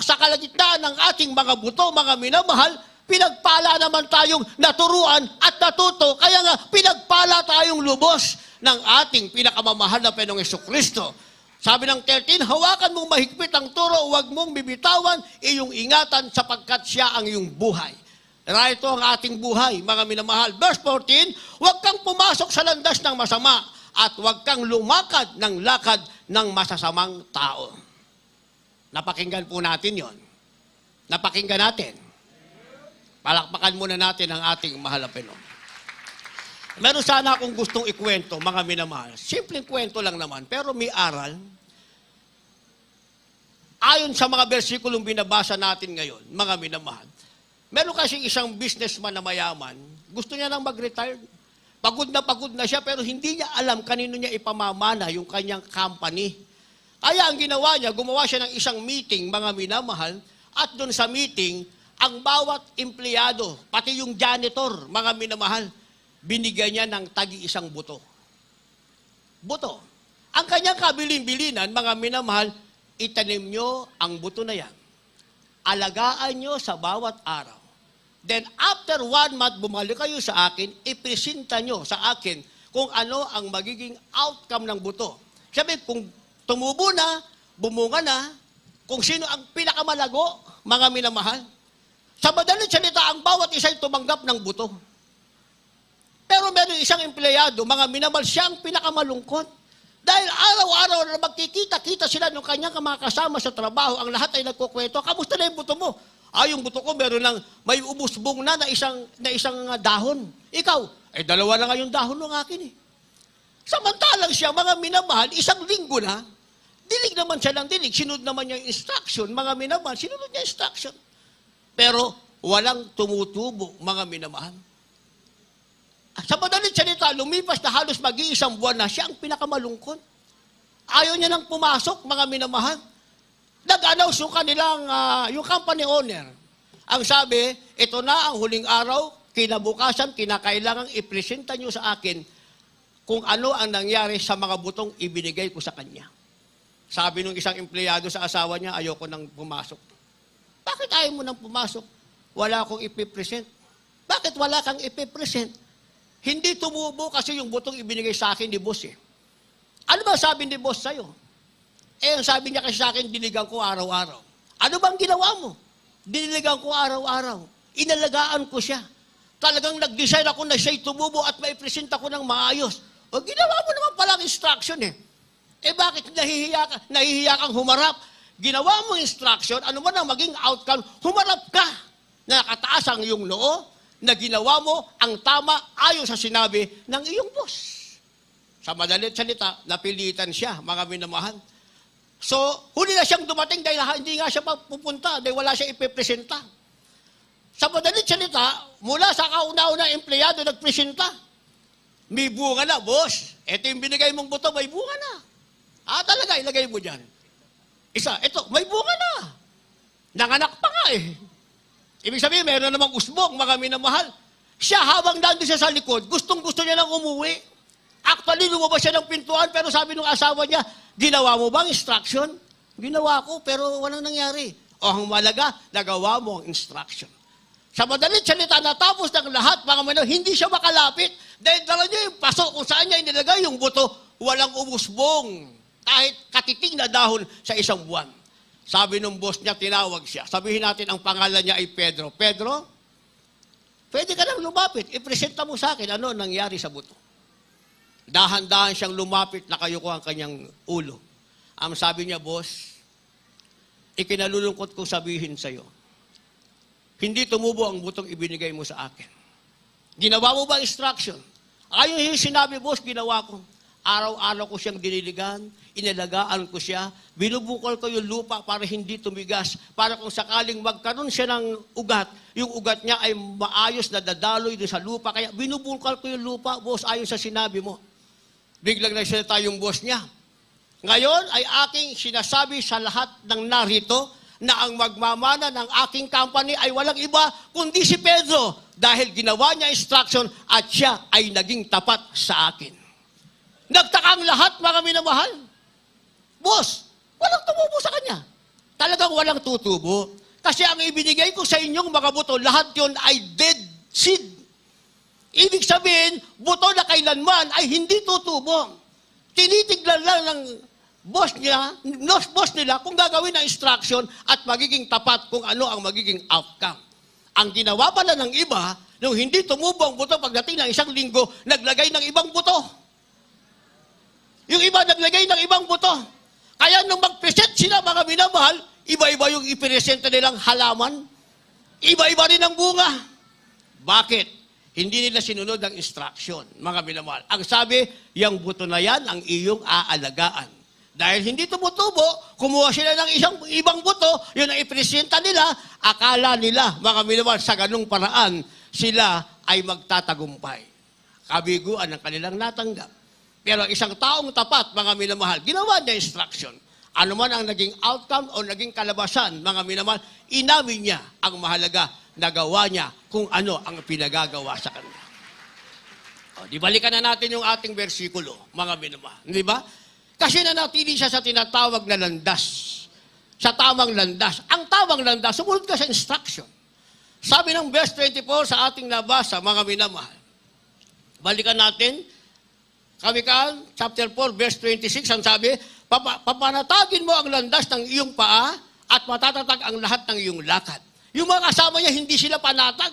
sa kalagitnaan ng ating mga buto, mga minamahal, pinagpala naman tayong naturuan at natuto. Kaya nga, pinagpala tayong lubos ng ating pinakamamahal na Panginoong Jesucristo. Sabi ng 13, hawakan mong mahigpit ang turo, huwag mong bibitawan, iyong ingatan sapagkat siya ang iyong buhay. Ito ang ating buhay, mga minamahal. Verse 14, huwag kang pumasok sa landas ng masama at huwag kang lumakad ng lakad ng masasamang tao. Napakinggan po natin yon. Napakinggan natin. Palakpakan muna natin ang ating mahal na Panginoon. Meron sana akong gustong ikwento, mga minamahal. Simpleng kwento lang naman, pero may aral. Ayon sa mga versikulong binabasa natin ngayon, mga minamahal, meron kasi isang businessman na mayaman, gusto niya nang mag-retire. Pagod na siya pero hindi niya alam kanino niya ipamamana yung kanyang company. Kaya ang ginawa niya, gumawa siya ng isang meeting, mga minamahal, at doon sa meeting, ang bawat empleyado, pati yung janitor, mga minamahal, binigyan niya ng tagi-isang buto. Buto. Ang kanyang kabilin-bilinan, mga minamahal, itanim nyo ang buto na yan. Alagaan nyo sa bawat araw. Then after 1 month, bumalik kayo sa akin, ipresenta nyo sa akin kung ano ang magiging outcome ng buto. Sabi, kung tumubo na, bumunga na, kung sino ang pinakamalago, mga minamahal. Sa madaling salita, ang bawat isa ay tumanggap ng buto. Pero meron isang empleyado, mga minamahal, siya ang pinakamalungkot. Dahil araw-araw na magkikita-kita sila ng kanyang mga kasama sa trabaho, ang lahat ay nagkukwento, kamusta na yung buto mo? Yung buto ko meron ng may ubusbong na isang dahon. Ikaw, dalawa lang yung dahon ng akin eh. Samantalang siya, mga minamahal, isang linggo na, dilig naman siya ng dilig, sinunod naman niya yung instruction, mga minamahal, sinunod niya instruction. Pero walang tumutubo, mga minamahal. Sa madaling salita, lumipas na halos mag-iisang buwan na siya ang pinakamalungkot. Ayaw niya nang pumasok, mga minamahal. Nag-announce yung kanilang, yung company owner. Ang sabi, ito na ang huling araw, kinabukasan, kinakailangang ipresenta niyo sa akin kung ano ang nangyari sa mga butong ibinigay ko sa kanya. Sabi nung isang empleyado sa asawa niya, ayoko nang pumasok. Bakit ayaw mo nang pumasok? Wala akong ipipresent. Bakit wala kang ipipresent? Hindi tumubo kasi yung butong ibinigay sa akin ni boss eh. Ano ba sabi ni boss sa'yo? Ang sabi niya kasi sa akin, dinigan ko araw-araw. Ano bang ginawa mo? Dinigan ko araw-araw. Inalagaan ko siya. Talagang nag-design ako na siya'y tumubo at maipresenta ko ng maayos. O ginawa mo naman palang instruction eh. Bakit nahihiya kang humarap? Ginawa mo instruction, ano man ang maging outcome, humarap ka. Nakataas ang iyong noo, na ginawa mo ang tama ayon sa sinabi ng iyong boss. Sa madalit salita, napilitan siya, mga minamahal. So, huli na siyang dumating dahil hindi nga siya pupunta, dahil wala siya ipipresenta. Sa madalit salita, mula sa kauna-una empleyado nagpresenta. May bunga na, boss. Ito yung binigay mong buto, may bunga na. Talaga, ilagay mo dyan. Isa, ito, may bunga na. Nanganak pa nga eh. Ibig sabihin, mayroon namang usbong, mga minamahal. Siya, habang nandun siya sa likod, gustong-gusto niya nang umuwi. Actually, lumabas siya ng pintuan, pero sabi ng asawa niya, ginawa mo bang instruction? Ginawa ko, pero walang nangyari. Ang malaga, nagawa mo ang instruction. Sa madalit salita, natapos ng lahat, mga minamahal, hindi siya makalapit. Dahil dala niya yung paso kung saan niya inilagay yung buto, walang umusbong. Kahit katiting na dahon sa isang buwan. Sabi nung boss niya, tinawag siya. Sabihin natin, ang pangalan niya ay Pedro. Pedro, pwede ka nang lumapit. Ipresenta mo sa akin, ano nangyari sa buto. Dahan-dahan siyang lumapit, nakayuko ang kanyang ulo. Ang sabi niya, boss, ikinalulungkot kong sabihin sa'yo, hindi tumubo ang butong ibinigay mo sa akin. Ginawa mo ba instruction? Ayon yung sinabi, boss, ginawa ko. Araw-araw ko siyang diniligan, inalagaan ko siya, binubukol ko yung lupa para hindi tumigas, para kung sakaling magkaroon siya ng ugat, yung ugat niya ay maayos na dadaloy doon sa lupa. Kaya binubukol ko yung lupa, boss, ayon sa sinabi mo. Biglang nagsalita yung boss niya. Ngayon ay aking sinasabi sa lahat ng narito na ang magmamana ng aking company ay walang iba kundi si Pedro dahil ginawa niya instruction at siya ay naging tapat sa akin. Nagtaka ang lahat, mga minamahal. Boss, walang tumubo sa kanya. Talagang walang tutubo. Kasi ang ibinigay ko sa inyong mga buto, lahat yon ay dead seed. Ibig sabihin, buto na kailanman ay hindi tutubo. Tinitignan lang ng boss nila kung gagawin ang instruction at magiging tapat kung ano ang magiging outcome. Ang ginawa pala ng iba, nung hindi tumubo ang buto pagdating ng isang linggo, naglagay ng ibang buto. Yung iba naglagay ng ibang buto. Kaya nung mag-present sila, mga minamahal, iba-iba yung ipiresenta nilang halaman. Iba-iba rin ang bunga. Bakit? Hindi nila sinunod ang instruction, mga minamahal. Ang sabi, yung buto na yan ang iyong aalagaan. Dahil hindi tumutubo, kumuha sila ng ibang buto, yun ang ipresenta nila, akala nila, mga minamahal, sa ganung paraan, sila ay magtatagumpay. kabiguan ng kanilang natanggap. Pero isang taong tapat, mga minamahal, ginawa niya instruction. Ano man ang naging outcome o naging kalabasan, mga minamahal, inamin niya ang mahalaga na gawa niya kung ano ang pinagagawa sa kanya. O, di balikan na natin yung ating bersikulo, mga minamahal. Di ba? Kasi nanatili siya sa tinatawag na landas. Sa tamang landas. Ang tamang landas, sumunod ka sa instruction. Sabi ng verse 24 sa ating nabasa, mga minamahal. Balikan natin, Kawikaan, chapter 4, verse 26, ang sabi, papanatagin mo ang landas ng iyong paa at matatatag ang lahat ng iyong lakad. Yung mga kasama niya, hindi sila panatag.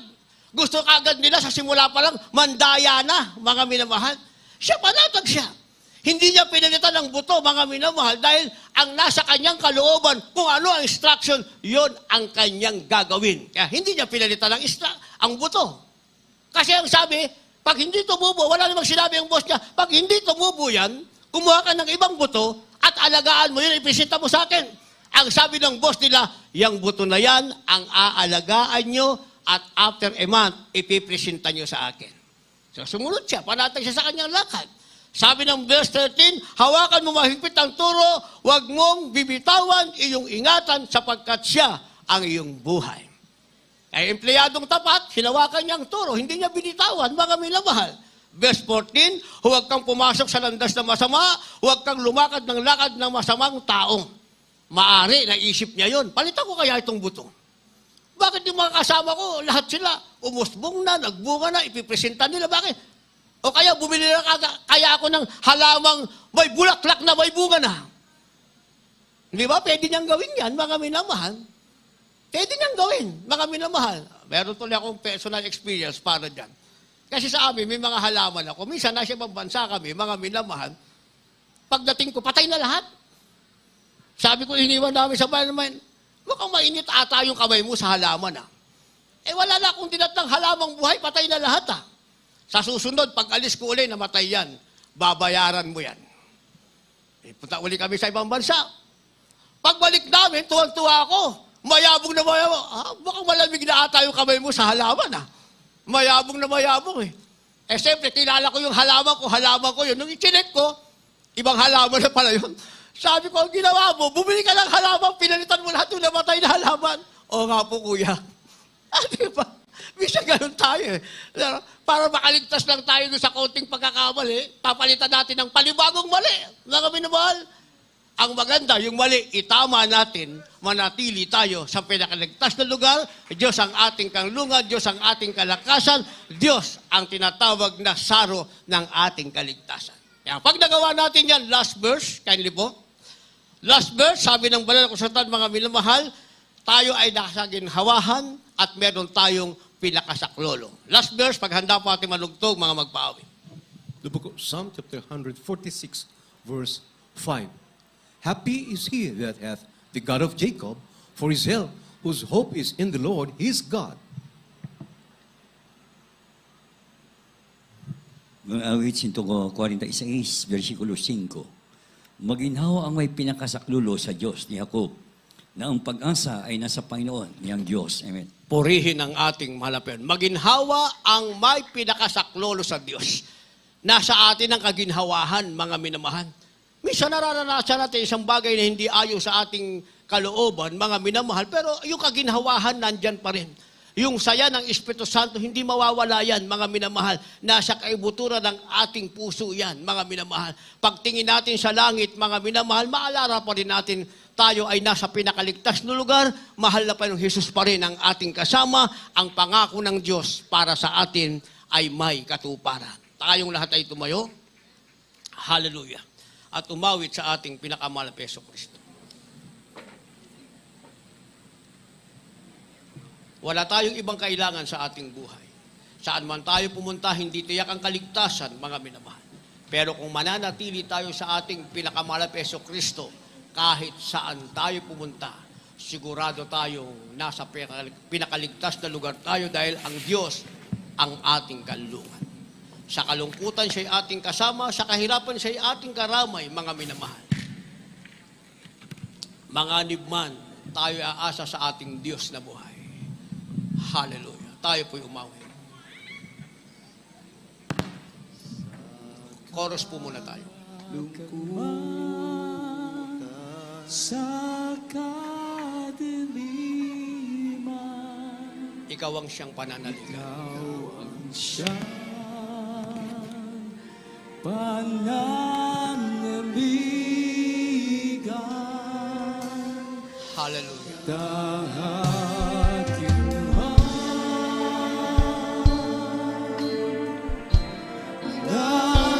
Gusto kagad nila sa simula pa lang, mandaya na, mga minamahal. Siya panatag siya. Hindi niya pinalitan ng buto, mga minamahal, dahil ang nasa kanyang kalooban, kung ano ang instruction, yon ang kanyang gagawin. Kaya hindi niya pinalitan ang buto. Kasi ang sabi, pag hindi tumubo, wala namang sinabi ang boss niya, pag hindi tumubo yan, kumuha ka ng ibang buto at alagaan mo yun, ipresenta mo sa akin. Ang sabi ng boss nila, yung buto na yan, ang aalagaan nyo at after a month, ipipresenta nyo sa akin. So sumunod siya, panatag siya sa kanyang lakad. Sabi ng verse 13, hawakan mo mahigpit ang turo, huwag mong bibitawan, iyong ingatan sapagkat siya ang iyong buhay. Ay empleyadong tapat, hinawakan niya ang turo, hindi niya binitawan, mga minamahal. Verse 14, huwag kang pumasok sa landas na masama, huwag kang lumakad ng lakad ng masamang taong. Maari, naisip niya yon. Palitan ko kaya itong buto. Bakit yung mga kasama ko, lahat sila, umusbong na, nagbunga na, ipipresenta nila, bakit? O kaya bumili na kaya ako ng halamang may bulaklak na may bunga na. Di ba? Pwede niyang gawin yan, mga minamahal. Pwede niyang gawin, mga minamahal. Meron tuloy akong personal experience para dyan. Kasi sa amin, may mga halaman ako. Minsan, nasa ibang bansa kami, mga minamahal, pagdating ko, patay na lahat. Sabi ko, iniwan namin sa bayan naman, mukhang mainit ata yung kamay mo sa halaman, ah. Eh, wala na akong tinatang halamang buhay, patay na lahat, ah. Sa susunod, pag alis ko uli, namatay yan. Babayaran mo yan. Eh, punta uli kami sa ibang bansa. Pagbalik namin, tuwang-tuwa ako. Mayabong na mayabong. Ah, baka malamig na ata yung kamay mo sa halaman, ah. Mayabong na mayabong, eh. Eh, siyempre, kilala ko yung halaman ko yun. Nung i-check ko, ibang halaman na pala yun. Sabi ko, ang ginawa mo, bumili ka ng halaman, pinalitan mo lahat yung namatay na halaman. O nga po, kuya. Ah, di ba? Bisa ganun tayo, eh. Para makaligtas lang tayo sa kaunting pagkakamali, papalitan natin ng panibagong mali. Mga minamahal, ang maganda, yung mali, itama natin, manatili tayo sa pinakaligtas na lugar. Diyos ang ating kanlungan, Diyos ang ating kalakasan, Diyos ang tinatawag na saro ng ating kaligtasan. Kaya pag nagawa natin yan, last verse, kindly po. Last verse, sabi ng banal na kasulatan, mga minamahal, tayo ay nakasaginhawahan at meron tayong pinakasaklolo. Last verse, paghanda po ating malugtog, mga magpaawit. The book of Psalm chapter 146, verse 5. Happy is he that hath the God of Jacob for his help, whose hope is in the Lord his God. Mga awit 146, versikulo 5. Maginhawa ang may pinakasaklulo sa Diyos ni Jacob, na ang pag-asa ay nasa Panginoon niyang Diyos. Amen. Purihin ang ating mahalapian. Maginhawa ang may pinakasaklolo sa Diyos. Nasa atin ang kaginhawahan, mga minamahal. Minsan nararanasan natin isang bagay na hindi ayon sa ating kalooban, mga minamahal, pero yung kaginhawahan nandyan pa rin. Yung saya ng Espiritu Santo, hindi mawawala yan, mga minamahal. Nasa kaibuturan ng ating puso yan, mga minamahal. Pagtingin natin sa langit, mga minamahal, maalala pa rin natin, tayo ay nasa pinakaligtas na lugar, mahal na pa ng Jesus pa rin ang ating kasama, ang pangako ng Diyos para sa atin ay may katuparan. Tayong lahat ay tumayo. Hallelujah. At umawit sa ating pinakamahal na Hesus Kristo. Wala tayong ibang kailangan sa ating buhay. Saan man tayo pumunta, hindi tiyak ang kaligtasan, mga minamahal. Pero kung mananatili tayo sa ating pinakamahal na Hesus Kristo, kahit saan tayo pumunta, sigurado tayong nasa pinakaligtas na lugar tayo dahil ang Diyos ang ating kanlungan. Sa kalungkutan siya'y ating kasama, sa kahirapan siya'y ating karamay, mga minamahal. Mga nibman, tayo aasa sa ating Diyos na buhay. Hallelujah. Tayo po'y umawi. Chorus po muna tayo. Sa kadiliman, Ikaw ang siyang pananaligan. ikaw ang siyang pananaligan. Hallelujah. Dahatin man,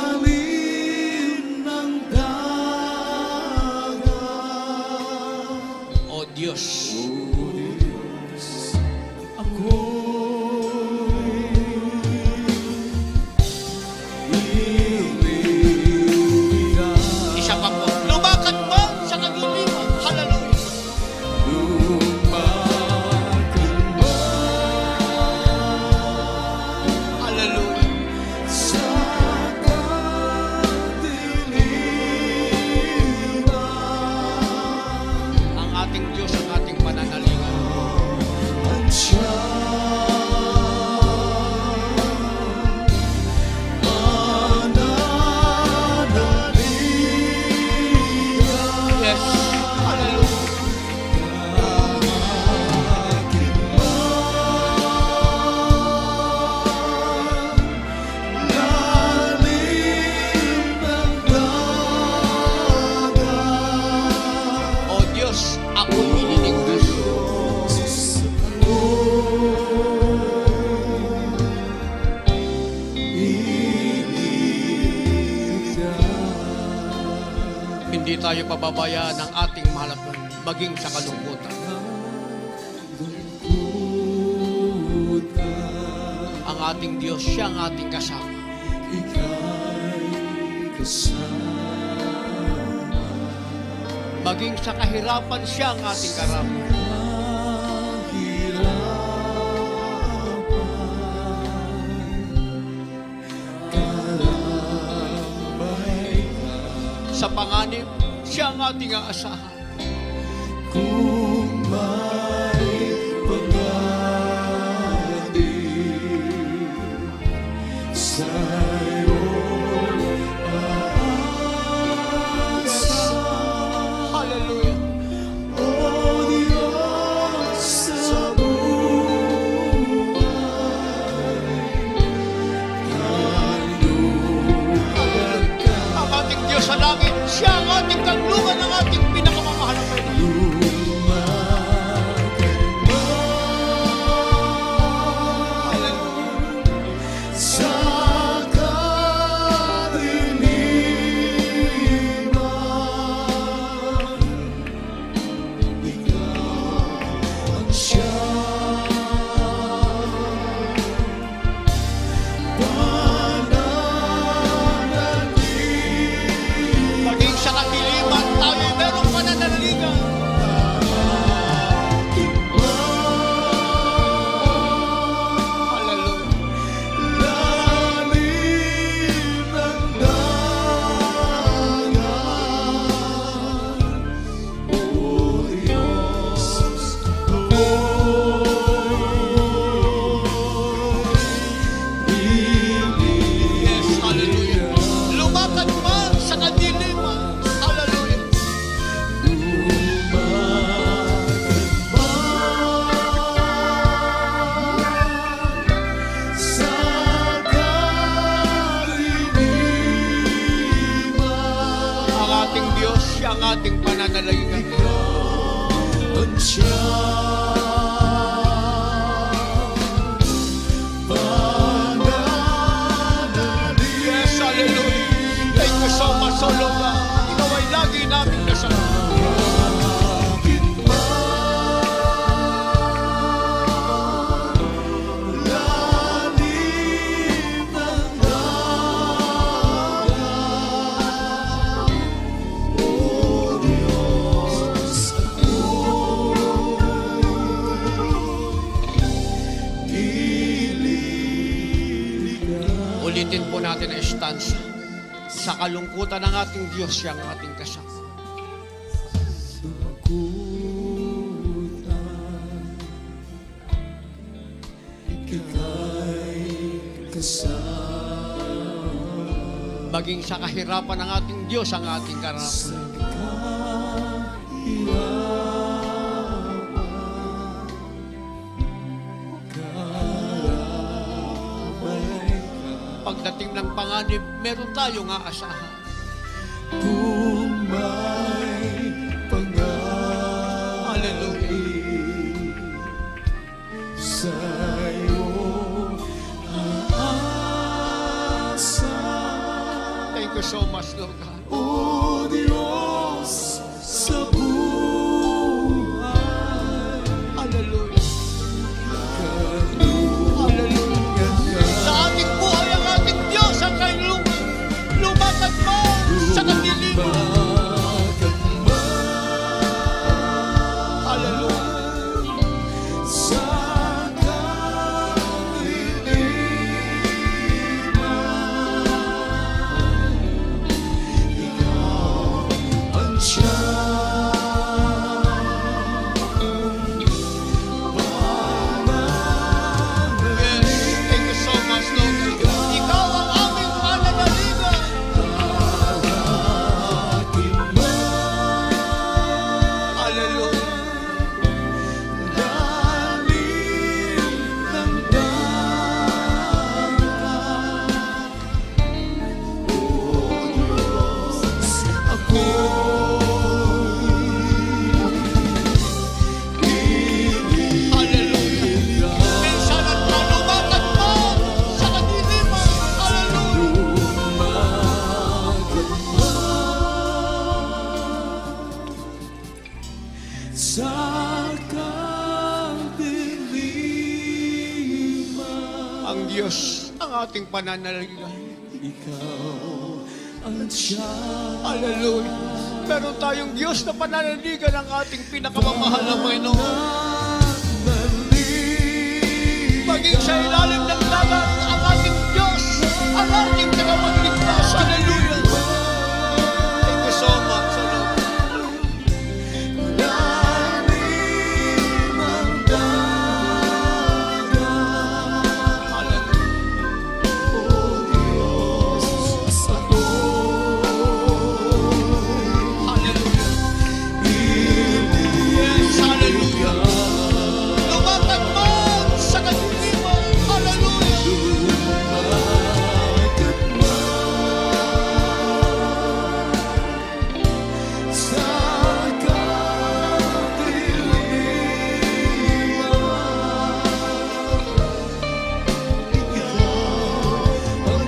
lalim ng dagat, O Diyos, isa pa po. Lumakad mo sa kadiliman. Hallelujah. Hallelujah. Ang ating Diyos, ang ating pananaligan. Yes. Hallelujah. O Diyos, ako'y ililigtas. Hindi tayo pababayaan ng ating mahal at maging sa kalungkutan. Ang ating Diyos, siya ang ating kasama. Maging sa kahirapan, siya ang ating karamay. Sa panganib, siya ang ating aasahan. Kung may panganib sa'yo aasa, Hallelujah. O Diyos sa buhay, kanluran ka. Ang ating Diyos sa langit, siya ang ating kanlungan, ang ating pinakamamahal na Panginoon. Hallelujah. Sa kadiliman, ikaw ang siyang pananaligan. Maging sa kadiliman, tayo merong pananaligan. Hallelujah. Lalim ng dagat, O Diyos, Yes, hallelujah. Lumakad man sa kadiliman. Hallelujah. sa kadiliman, Ang ating Diyos, siya ang ating pananaligan. ang siyang pananaligan. Yes, hallelujah. Thank you so much, O Lord. Ikaw ay lagi namin kasama. Lalim ng dagat, O Diyos, Ulitin po natin ang stanza. Sa kalungkutan ng ating Diyos, siya ang ating kasama. ika'y kasama. maging sa kahirapan ng ating Diyos ang ating karapan. Pagdating ng panganib, meron tayong aasahan. Kung may pangarap Hallelujah. sa'yo aasa. Thank you so much, Lord God. O Diyos sa buhay, Hallelujah. Hallelujah. Sa ating buhay ang ating Diyos ang kay lumatag mo sa kadiliman. bakit Hallelujah. sa kadiliman, ikaw ang Yes, thank you so much, Lord. Ikaw ang aming pananaligan. Hallelujah. Hallelujah. Minsan at malumatag mo sa kadiliman. Hallelujah. Sa kadiliman, Ang Diyos ang ating pananaligan. ikaw ang siyang Hallelujah. Meron tayong Diyos na pananaligan ang ating pinakamamahal na Panginoon. Maging sa ilalim ng dagat, ang ating Diyos, ang ating tagapagligtas. Hallelujah. Thank you so much, Lord. Hallelujah. Hallelujah. Yes, hallelujah. Lumatag mo sa kadiliman. Hallelujah. sa kadiliman, ikaw ang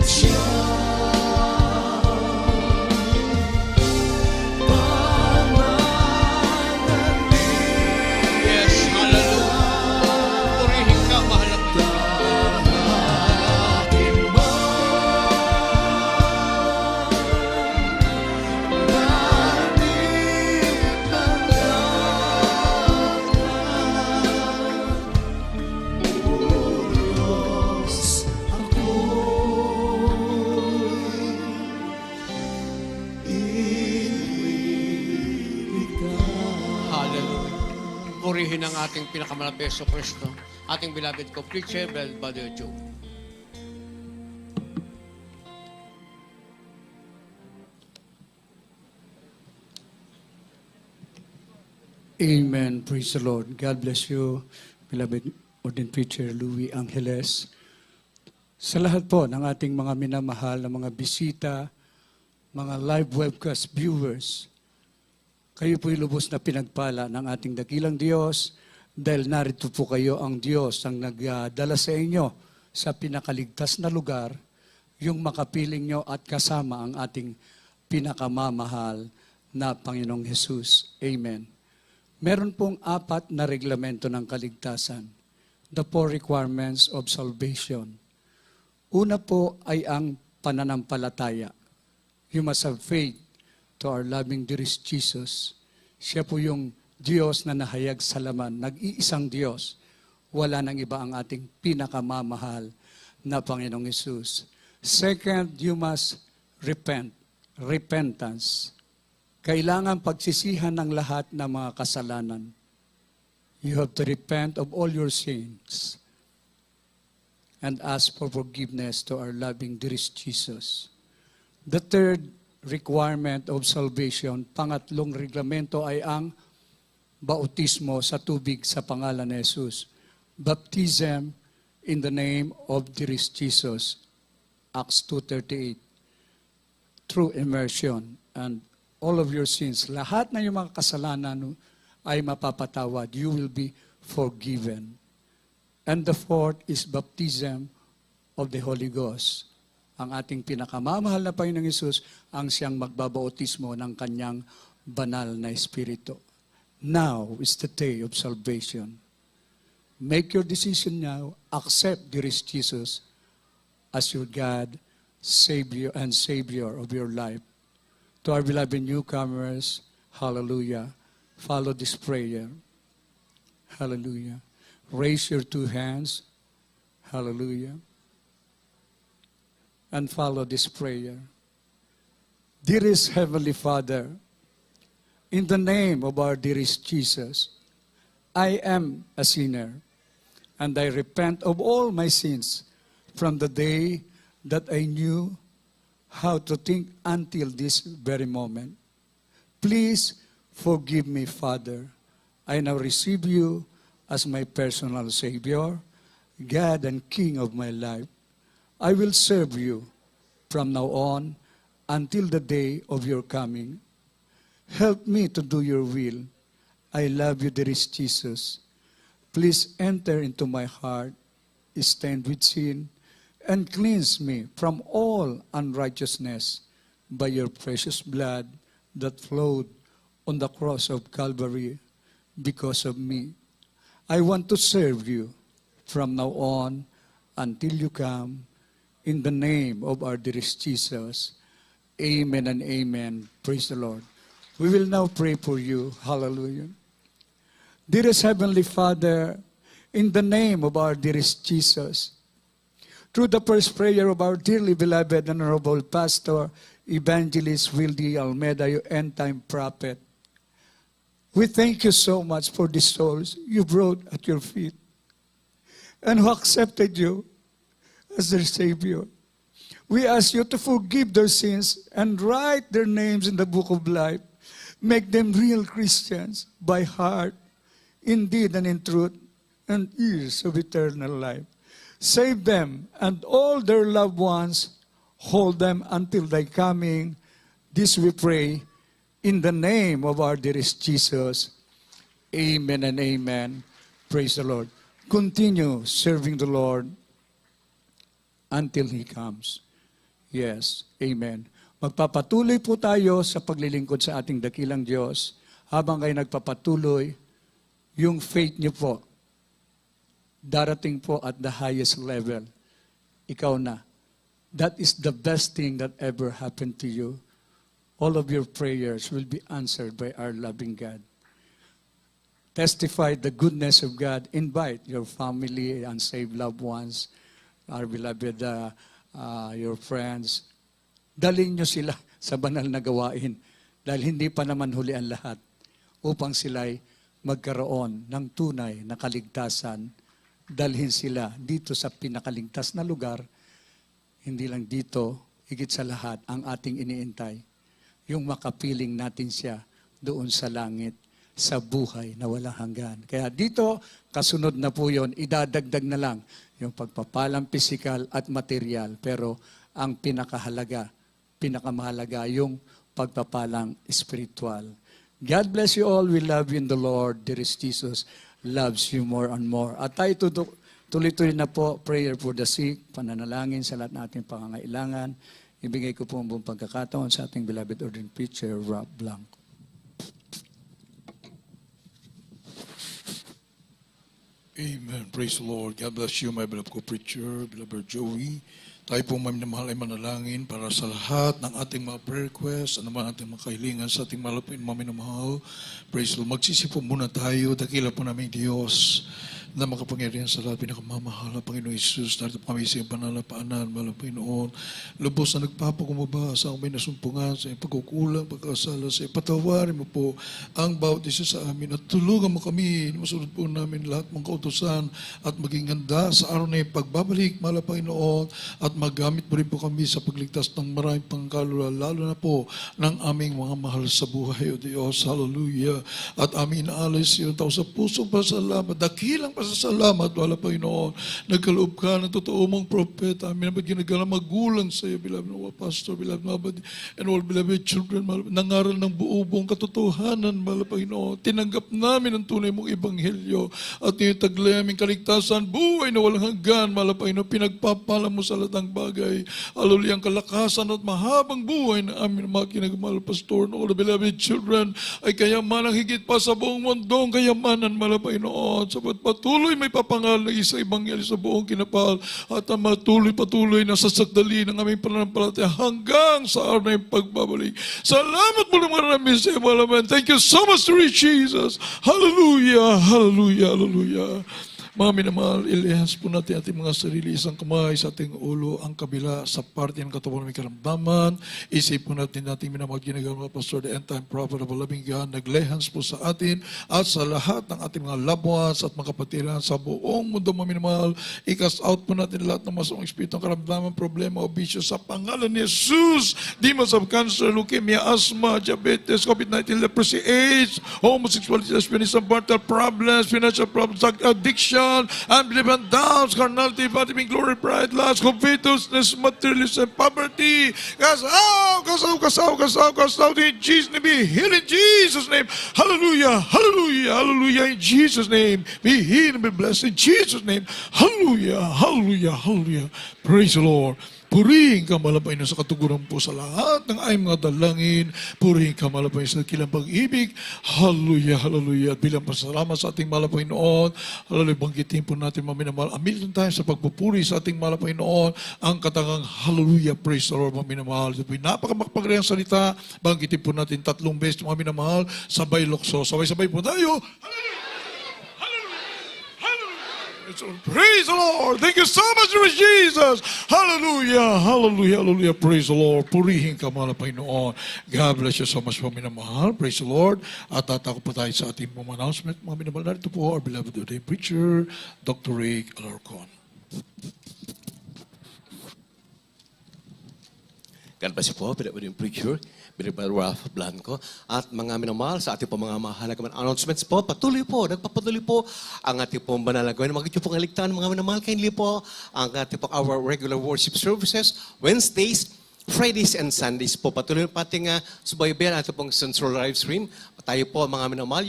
Yes, hallelujah. Purihin ka, mahal na Panginoon. Hallelujah. Purihin ang ating pinakamalapit Yesu Kristo, ating beloved ko, Preacher Bel Brother Joe. Amen. Praise the Lord. God bless you, beloved ordained preacher Louis Angeles. Sa lahat po ng ating mga minamahal na mga bisita, mga live webcast viewers, kayo po'y lubos na pinagpala ng ating dakilang Diyos dahil narito po kayo ang Diyos ang nagdala sa inyo sa pinakaligtas na lugar, yung makapiling nyo at kasama ang ating pinakamamahal na Panginoong Jesus. Amen. Meron pong 4 na reglamento ng kaligtasan. The 4 requirements of salvation. Una po ay ang pananampalataya. You must have faith to our loving dearest Jesus. Siya po yung Diyos na nahayag sa laman, nag-iisang Diyos. Wala nang iba ang ating pinakamamahal na Panginoong Hesus. Second, you must repent. Repentance. Kailangan pagsisihan ng lahat ng mga kasalanan. You have to repent of all your sins and ask for forgiveness to our loving dearest Jesus. The third requirement of salvation, pangatlong reglamento ay ang bautismo sa tubig sa pangalan ni Jesus. Baptism in the name of dearest Jesus. Acts 2:38. Through immersion and all of your sins, lahat na yung mga kasalanan ay mapapatawad. You will be forgiven. And the fourth is baptism of the Holy Ghost. Ang ating pinakamamahal na Panginoong Hesus ang siyang magbabautismo ng kanyang banal na Espiritu. Now is the day of salvation. Make your decision now. Accept dearest Jesus as your God, Savior, and Savior of your life. To our beloved newcomers, hallelujah, follow this prayer. Hallelujah. Raise your two hands. Hallelujah. And follow this prayer. Dearest Heavenly Father, in the name of our dearest Jesus, I am a sinner, and I repent of all my sins from the day that I knew how to think until this very moment. Please forgive me, Father. I now receive you as my personal Savior, God and King of my life. I will serve you from now on until the day of your coming. Help me to do your will. I love you, dearest Jesus. Please enter into my heart, stand with sin, and cleanse me from all unrighteousness by your precious blood that flowed on the cross of Calvary because of me. I want to serve you from now on until you come. In the name of our dearest Jesus. Amen and amen. Praise the Lord. We will now pray for you. Hallelujah. Dearest Heavenly Father, in the name of our dearest Jesus, through the first prayer of our dearly beloved and honorable pastor, Evangelist Wildy Almeida, your end-time prophet, we thank you so much for the souls you brought at your feet and who accepted you as their Savior. We ask you to forgive their sins and write their names in the book of life. Make them real Christians by heart, in deed and in truth, and years of eternal life. Save them and all their loved ones. Hold them until thy coming. This we pray in the name of our dearest Jesus. Amen and amen. Praise the Lord. Continue serving the Lord until He comes. Yes, amen. Magpapatuloy po tayo sa paglilingkod sa ating dakilang Diyos. Habang kayo nagpapatuloy, yung faith niyo po, darating po at the highest level. Ikaw na. That is the best thing that ever happened to you. All of your prayers will be answered by our loving God. Testify the goodness of God. Invite your family, unsaved loved ones, our beloved, your friends. Dalhin nyo sila sa banal na gawain dahil hindi pa naman huli ang lahat upang sila'y magkaroon ng tunay na kaligtasan. Dalhin sila dito sa pinakaligtas na lugar. Hindi lang dito, higit sa lahat, ang ating iniintay. Yung makapiling natin siya doon sa langit, sa buhay na walang hanggan. Kaya dito, kasunod na po yun, idadagdag na lang yung pagpapalang pisikal at material. Pero ang pinakamahalaga, yung pagpapalang spiritual. God bless you all. We love you in the Lord. Dearest Jesus loves you more and more. At tayo tuloy-tuloy na po, prayer for the sick, pananalangin sa lahat nating pangangailangan. Ibigay ko po ang buong pagkakataon sa ating beloved ordained preacher, Rob Blanco. Amen. Praise the Lord. God bless you, my beloved co-preacher, beloved Joey. Tayo pong mamahal ay manalangin para sa lahat ng ating mga prayer requests, ano man ating mga kahilingan sa ating malapit, maminamahal. Praise the Lord. Magsisipon muna tayo, dakila po namin Diyos. na makapangyarihan sa lahat, pinakamamahal na Panginoon Jesus, narito po kami sa iyong banal na paanan, mahal na Panginoon. Lubos na nagpapakumaba sa aming nasumpungan, sa iyong pagkukulang, pagkasala, sa iyong patawarin mo po ang bawat isa sa amin at tulungan mo kami, masunod po namin lahat mong kautusan at maging handa sa araw na iyong pagbabalik, mahal na Panginoon, at magamit mo rin po kami sa pagligtas ng maraming pangkalula, lalo na po ng aming mga mahal sa buhay, O Diyos. Hallelujah. At aming inaalay sa iyo tao sa pusong pasalamat, dakilang pasasalamat, wala Panginoon. Nagkaloob ka ng totoo mong propeta, amin na ginagalang magulang sa iyo, beloved na pastor, beloved na abad, and all beloved children, nangaral ng buong katotohanan, mahal Panginoon. Tinanggap namin ang tunay mong ebanghelyo at yung taglay aming kaligtasan, buhay na walang hanggan, mahal Panginoon. Pinagpapala mo sa lahat ng bagay. Hallelujah, ang kalakasan at mahabang buhay na amin mga kinagmahal, pastor, and all the beloved children, ay kayamanan higit pa sa buong mundong kayamanan, mahal Panginoon. Sabat patuloy may papangal na isa ebanghelyo sa buong kinapal at ang patuloy na sasagdali ng aming pananampalataya hanggang sa araw na yung pagbabalik. Salamat mo naman namin sa iyo, mahal Panginoon. Thank you so much, Lord Jesus. Hallelujah, hallelujah, hallelujah. Mga minamahal, ilihas po natin ating mga sarili, isang kamay sa ating ulo, ang kabila sa parte ng katawan ng karamdaman. Isip po natin minamahal ginagawa, Pastor, the end time prophet of a loving God, naglehans po sa atin at sa lahat ng ating mga loved ones at mga kapatiran sa buong mundo, mga minamahal. I-cast out po natin lahat ng masamang espiritu ng karamdaman, problema o bisyo sa pangalan ni Jesus. Demons of cancer, leukemia, asthma, diabetes, COVID-19, leprosy, AIDS, homosexuality, lesbianism, marital problems, financial problems, addiction, unbelief and doubts, carnality, body being glory, pride, lust, covetousness, materialism, poverty. Cast out in Jesus' name. Be healed in Jesus' name. Hallelujah, hallelujah, hallelujah. In Jesus' name. Be healed and be blessed in Jesus' name. Hallelujah, hallelujah, hallelujah. Praise the Lord. Purihin ka, mahal na Panginoon, sa katuguran po sa lahat ng aming mga dalangin. Purihin ka, mahal na Panginoon, sa kilang pag-ibig. Hallelujah, hallelujah. At bilang pasalamat sa ating mahal na Panginoon, hallelujah, banggitin po natin, mga minamahal. Amilin tayo sa pagpupuri sa ating mahal na Panginoon, ang katangang hallelujah, praise the Lord, mga minamahal. Ito po yung napakamakpagrehang salita. Banggitin po natin 3 beses, mga minamahal, sabay lokso. Sabay-sabay po tayo. Hallelujah! Praise the Lord. Thank you so much, Lord Jesus. Hallelujah. Hallelujah. Hallelujah. Praise the Lord. Purihin ka, mahal na Panginoon. God bless you so much, mga minamahal. Praise the Lord. At tatako po tayo sa ating mga announcement. Mga minamahal, narito po our beloved today preacher, Dr. Rick Alarcon. God bless you po, beloved preacher, beloved Ralph Blanco, at mga minamahal sa ating po mga mahalagang announcements po, nagpapatuloy po ang ating po banal na gawin. Magiging po kaligtaan mga minamahal, kindly po ang ating po our regular worship services, Wednesdays, Fridays, and Sundays po. Patuloy po ating subaybayan ating pong central live stream. Tayo po mga minamahal,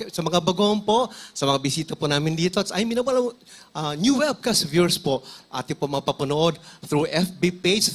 sa mga bagoong po, sa mga bisita po namin dito, at ay minamahal, new webcast viewers po, ating po mapapanood through FB page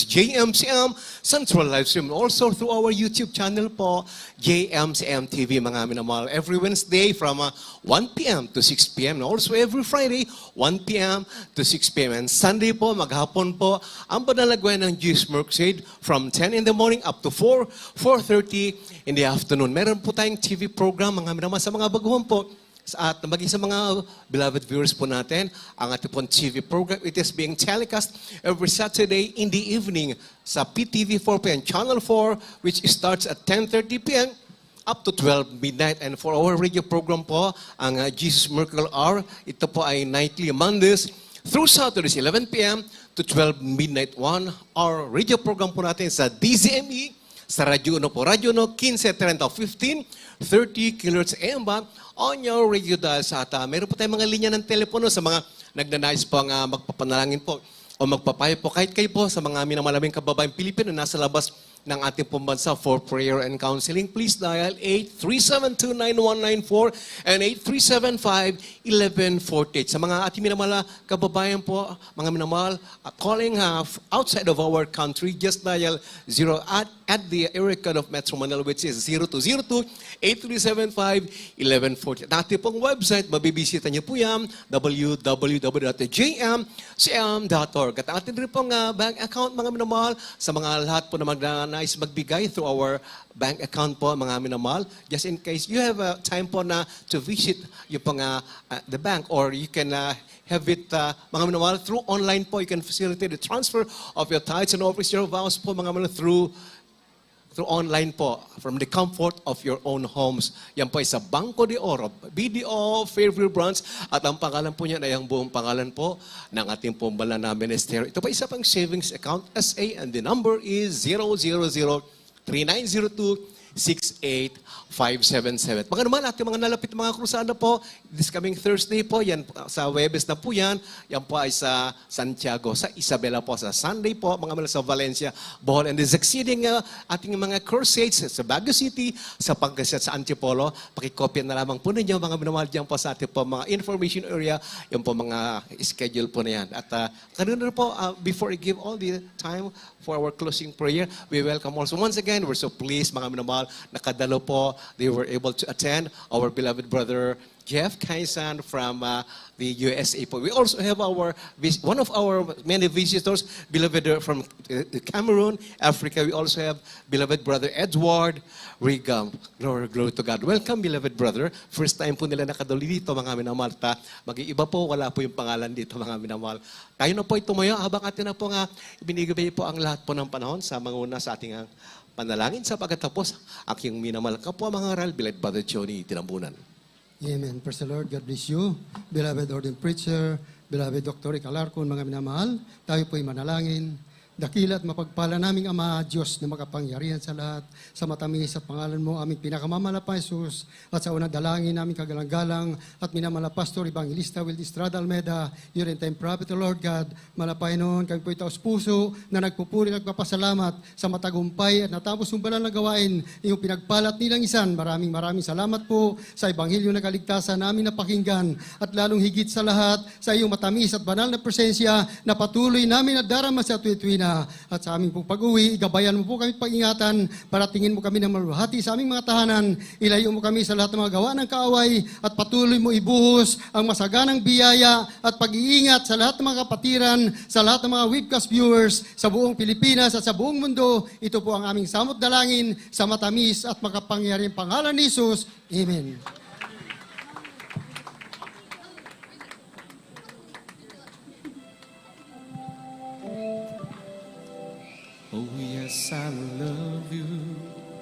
JMCM Central Live Stream. Also through our YouTube channel po, JMCM TV, mga minamahal. Every Wednesday from 1 p.m. to 6 p.m. And also every Friday, 1 p.m. to 6 p.m. And Sunday po, maghapon po, ang banalagwan ng Jesus Mercade from 10 in the morning up to 4:30 in the afternoon. Meron po tayong TV program, mga minamahal, sa mga baguhan po. At maging sa mga beloved viewers po natin, ang ating pong TV program, it is being telecast every Saturday in the evening sa PTV4 and Channel 4, which starts at 10:30 p.m. up to 12 midnight. And for our radio program po, ang Jesus Miracle Hour, ito po ay nightly Mondays through Saturdays, 11 p.m. to 12 midnight. 1 hour radio program po natin sa DZME, sa Radyo Uno po. Radyo Uno, 1530 30 kHz AM band on your radio dial sa ata. Meron po tayong mga linya ng telepono sa mga nagnanais po ang magpapanalangin po o magpapayo po. Kahit kayo po sa mga minamalaming kababaeng Pilipino na nasa labas ng ating pong bansa for prayer and counseling, please dial 837-29194 and 8375-1148. Sa mga ating minamahal kababayan po, mga minamahal, calling outside of our country, just dial 0 add the area code of Metro Manila, which is 0202-8375-1140. At ating pong website, mabibisita niyo po yan, www.jmcm.org. At ating rin pong bank account, mga minamahal, sa mga lahat po na magnanais magbigay through our bank account po, mga minamahal. Just in case you have time po na to visit yung pong the bank, or you can have it, mga minamahal, through online po. You can facilitate the transfer of your tithes and office your vows po, mga minamahal, through online po, from the comfort of your own homes. Yan po ay sa Banco de Oro, BDO Fairview Branch, at ang pangalan po niyan ay ang buong pangalan po ng ating pong banal na ministeryo. Ito pa isa pang savings account, SA, and the number is 000-3902-68577. Mga naman, ating mga nalapit mga krusada po, this coming Thursday po, yan sa Webes na po yan po ay sa Santiago, sa Isabela po, sa Sunday po, mga mula sa Valencia, Bohol, and the succeeding ating mga crusades sa Baguio City, sa Pangasinan, sa Antipolo. Pakikopya na lamang po ninyo, mga minamahal dyan po sa ating po mga information area, yung po mga schedule po na yan. At kanina po, before I give all the time for our closing prayer, we welcome also once again, we're so pleased, mga minamahal, nakadalo po, they were able to attend, our beloved brother Jeff Kaisan from the USA. We also have one of our many visitors, beloved from Cameroon, Africa. We also have beloved brother Edward Rigam. Glory to God. Welcome, beloved brother. First time po nila nakadali dito, mga minamahal. Mag-iiba po, wala po yung pangalan dito, mga minamahal. Tayo na po itumayo habang atin na po ibinigay po ang lahat po ng panahon sa manguna sa ating panalangin sa pagkatapos. Aking minamahal ka po, mga aral, beloved brother Johnny Tinambunan. Amen. Praise the Lord. God bless you. Beloved ordained preacher, beloved Dr. Rick Alarcon, mga minamahal, tayo po'y manalangin. Dakila at mapagpala naming Ama, Diyos na makapangyarihan sa lahat, sa matamis at pangalan mo, aming pinakamamala pa, Jesus, at sa unang dalangin namin kagalang-galang, at minamala Pastor Evangelista Will Estrada Almeida, your end-time prophet, O Lord God, malapay noon, kami po'y taos puso, na nagpupuri, nagpapasalamat sa matagumpay at natapos yung banal na gawain, iyong pinagpalat nilang isan. Maraming salamat po sa Ebanghelyo na kaligtasan namin napakinggan, at lalong higit sa lahat, sa iyong matamis at banal na presensya, na patuloy namin at darama sa tuwi-tuwi at sa aming pong pag-uwi, gabayan mo po kami pag-ingatan, para tingin mo kami ng maluhati sa aming mga tahanan, ilayo mo kami sa lahat ng mga gawa ng kaaway, at patuloy mo ibuhos ang masaganang biyaya at pag-iingat sa lahat ng mga kapatiran, sa lahat ng mga webcast viewers sa buong Pilipinas at sa buong mundo. Ito po ang aming samot dalangin sa matamis at makapangyarihang pangalan ni Jesus. Amen. Oh yes, I love you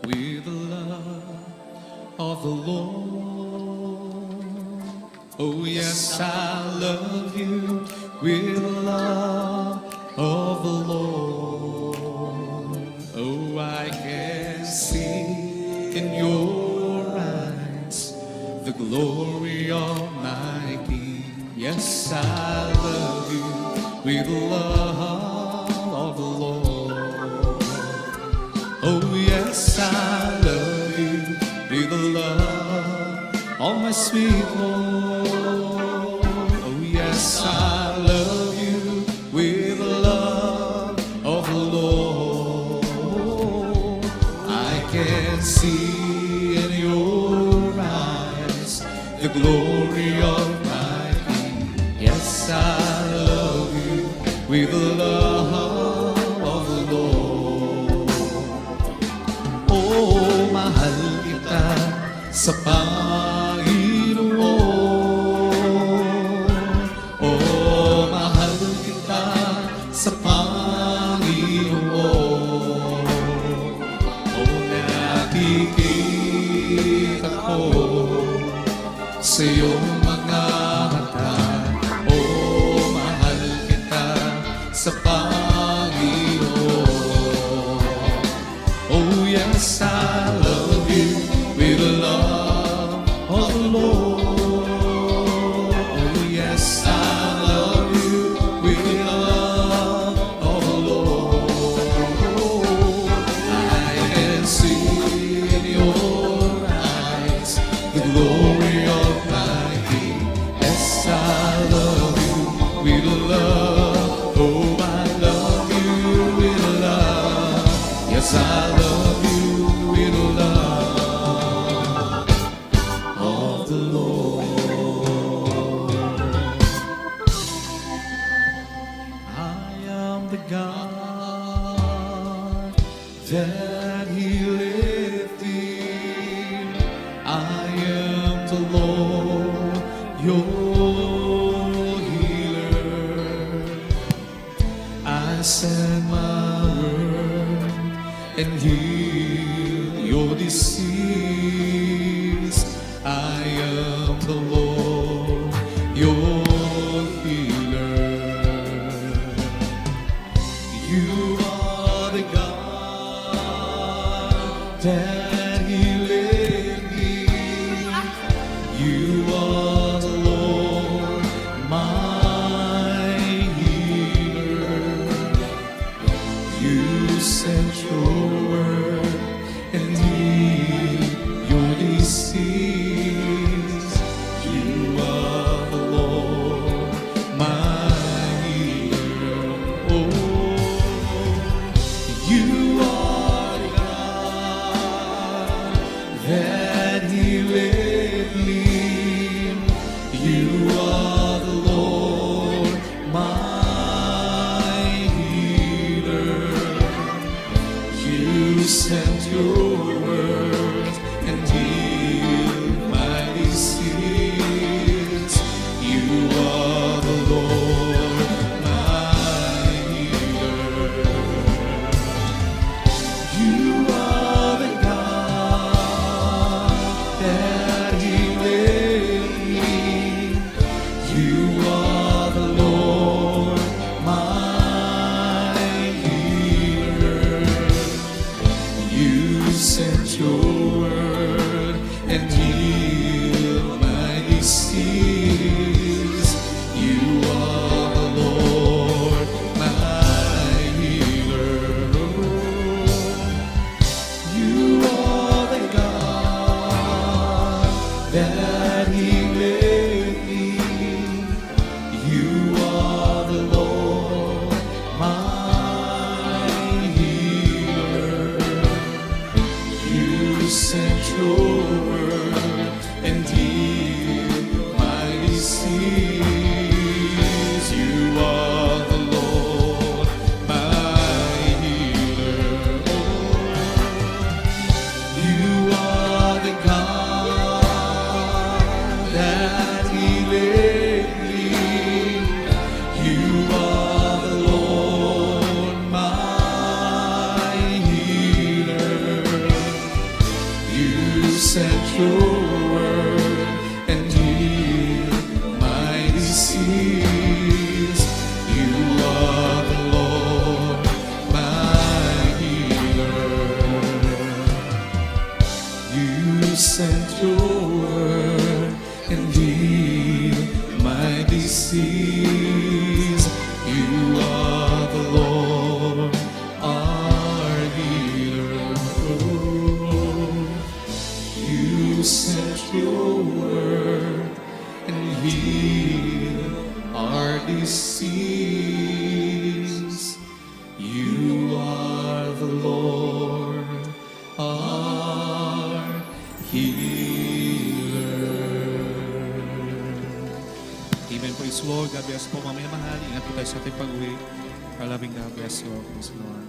with the love of the Lord. Oh yes, I love you with the love of the Lord. Oh, I can see in your eyes the glory of my King. Yes, I love you with the love of the Lord. Oh yes, I love you with the love of my sweet Lord. Oh yes, I love you with the love of the Lord. I can see in your eyes the glory of my King. Yes, I love you with the love of the Lord. Oh, mahal kita sa Panginoon. Oh, mahal kita sa Panginoon. Oh, nakikita ko sa iyong mga mata. Oh, mahal kita sa Panginoon. Oh yes, I love you with the love of the Lord. Oh yes, I love you with the love of the Lord. I can see in your eyes the glory of my King. Yes, I love you with the love. Oh, I love you with the love. Yes, I love the God that healeth thee. I am the Lord, your healer. I send my word and heal your disease. I am the Lord, your healer. You are the God that healeth me. You are the Lord, my healer. You sent your word and healed your disease. You are the Lord, my healer. Oh, you are the God that healeth me. You are the Lord, my healer. You sent your word and healed my disease. You are the Lord, my healer. You are the God that healeth me. You are the Lord, my healer. You sent your word and healed my disease. You are the Lord, my healer. You are the God that healeth me. You are the Lord, my healer. You sent your word and healed my disease. You are the Lord, my healer. You are the God that healeth me. You are the Lord, my healer. You sent your word and healed my disease. You are the Lord, my healer. You sent your word and healed my disease. You are the Lord, our healer. You sent your word and healed our disease. You are the Lord, our healer. Amen. Praise the Lord. God bless po, mga minamahal. Ingat po tayo sa ating pag-uwi. Our loving God bless you all. Praise the Lord.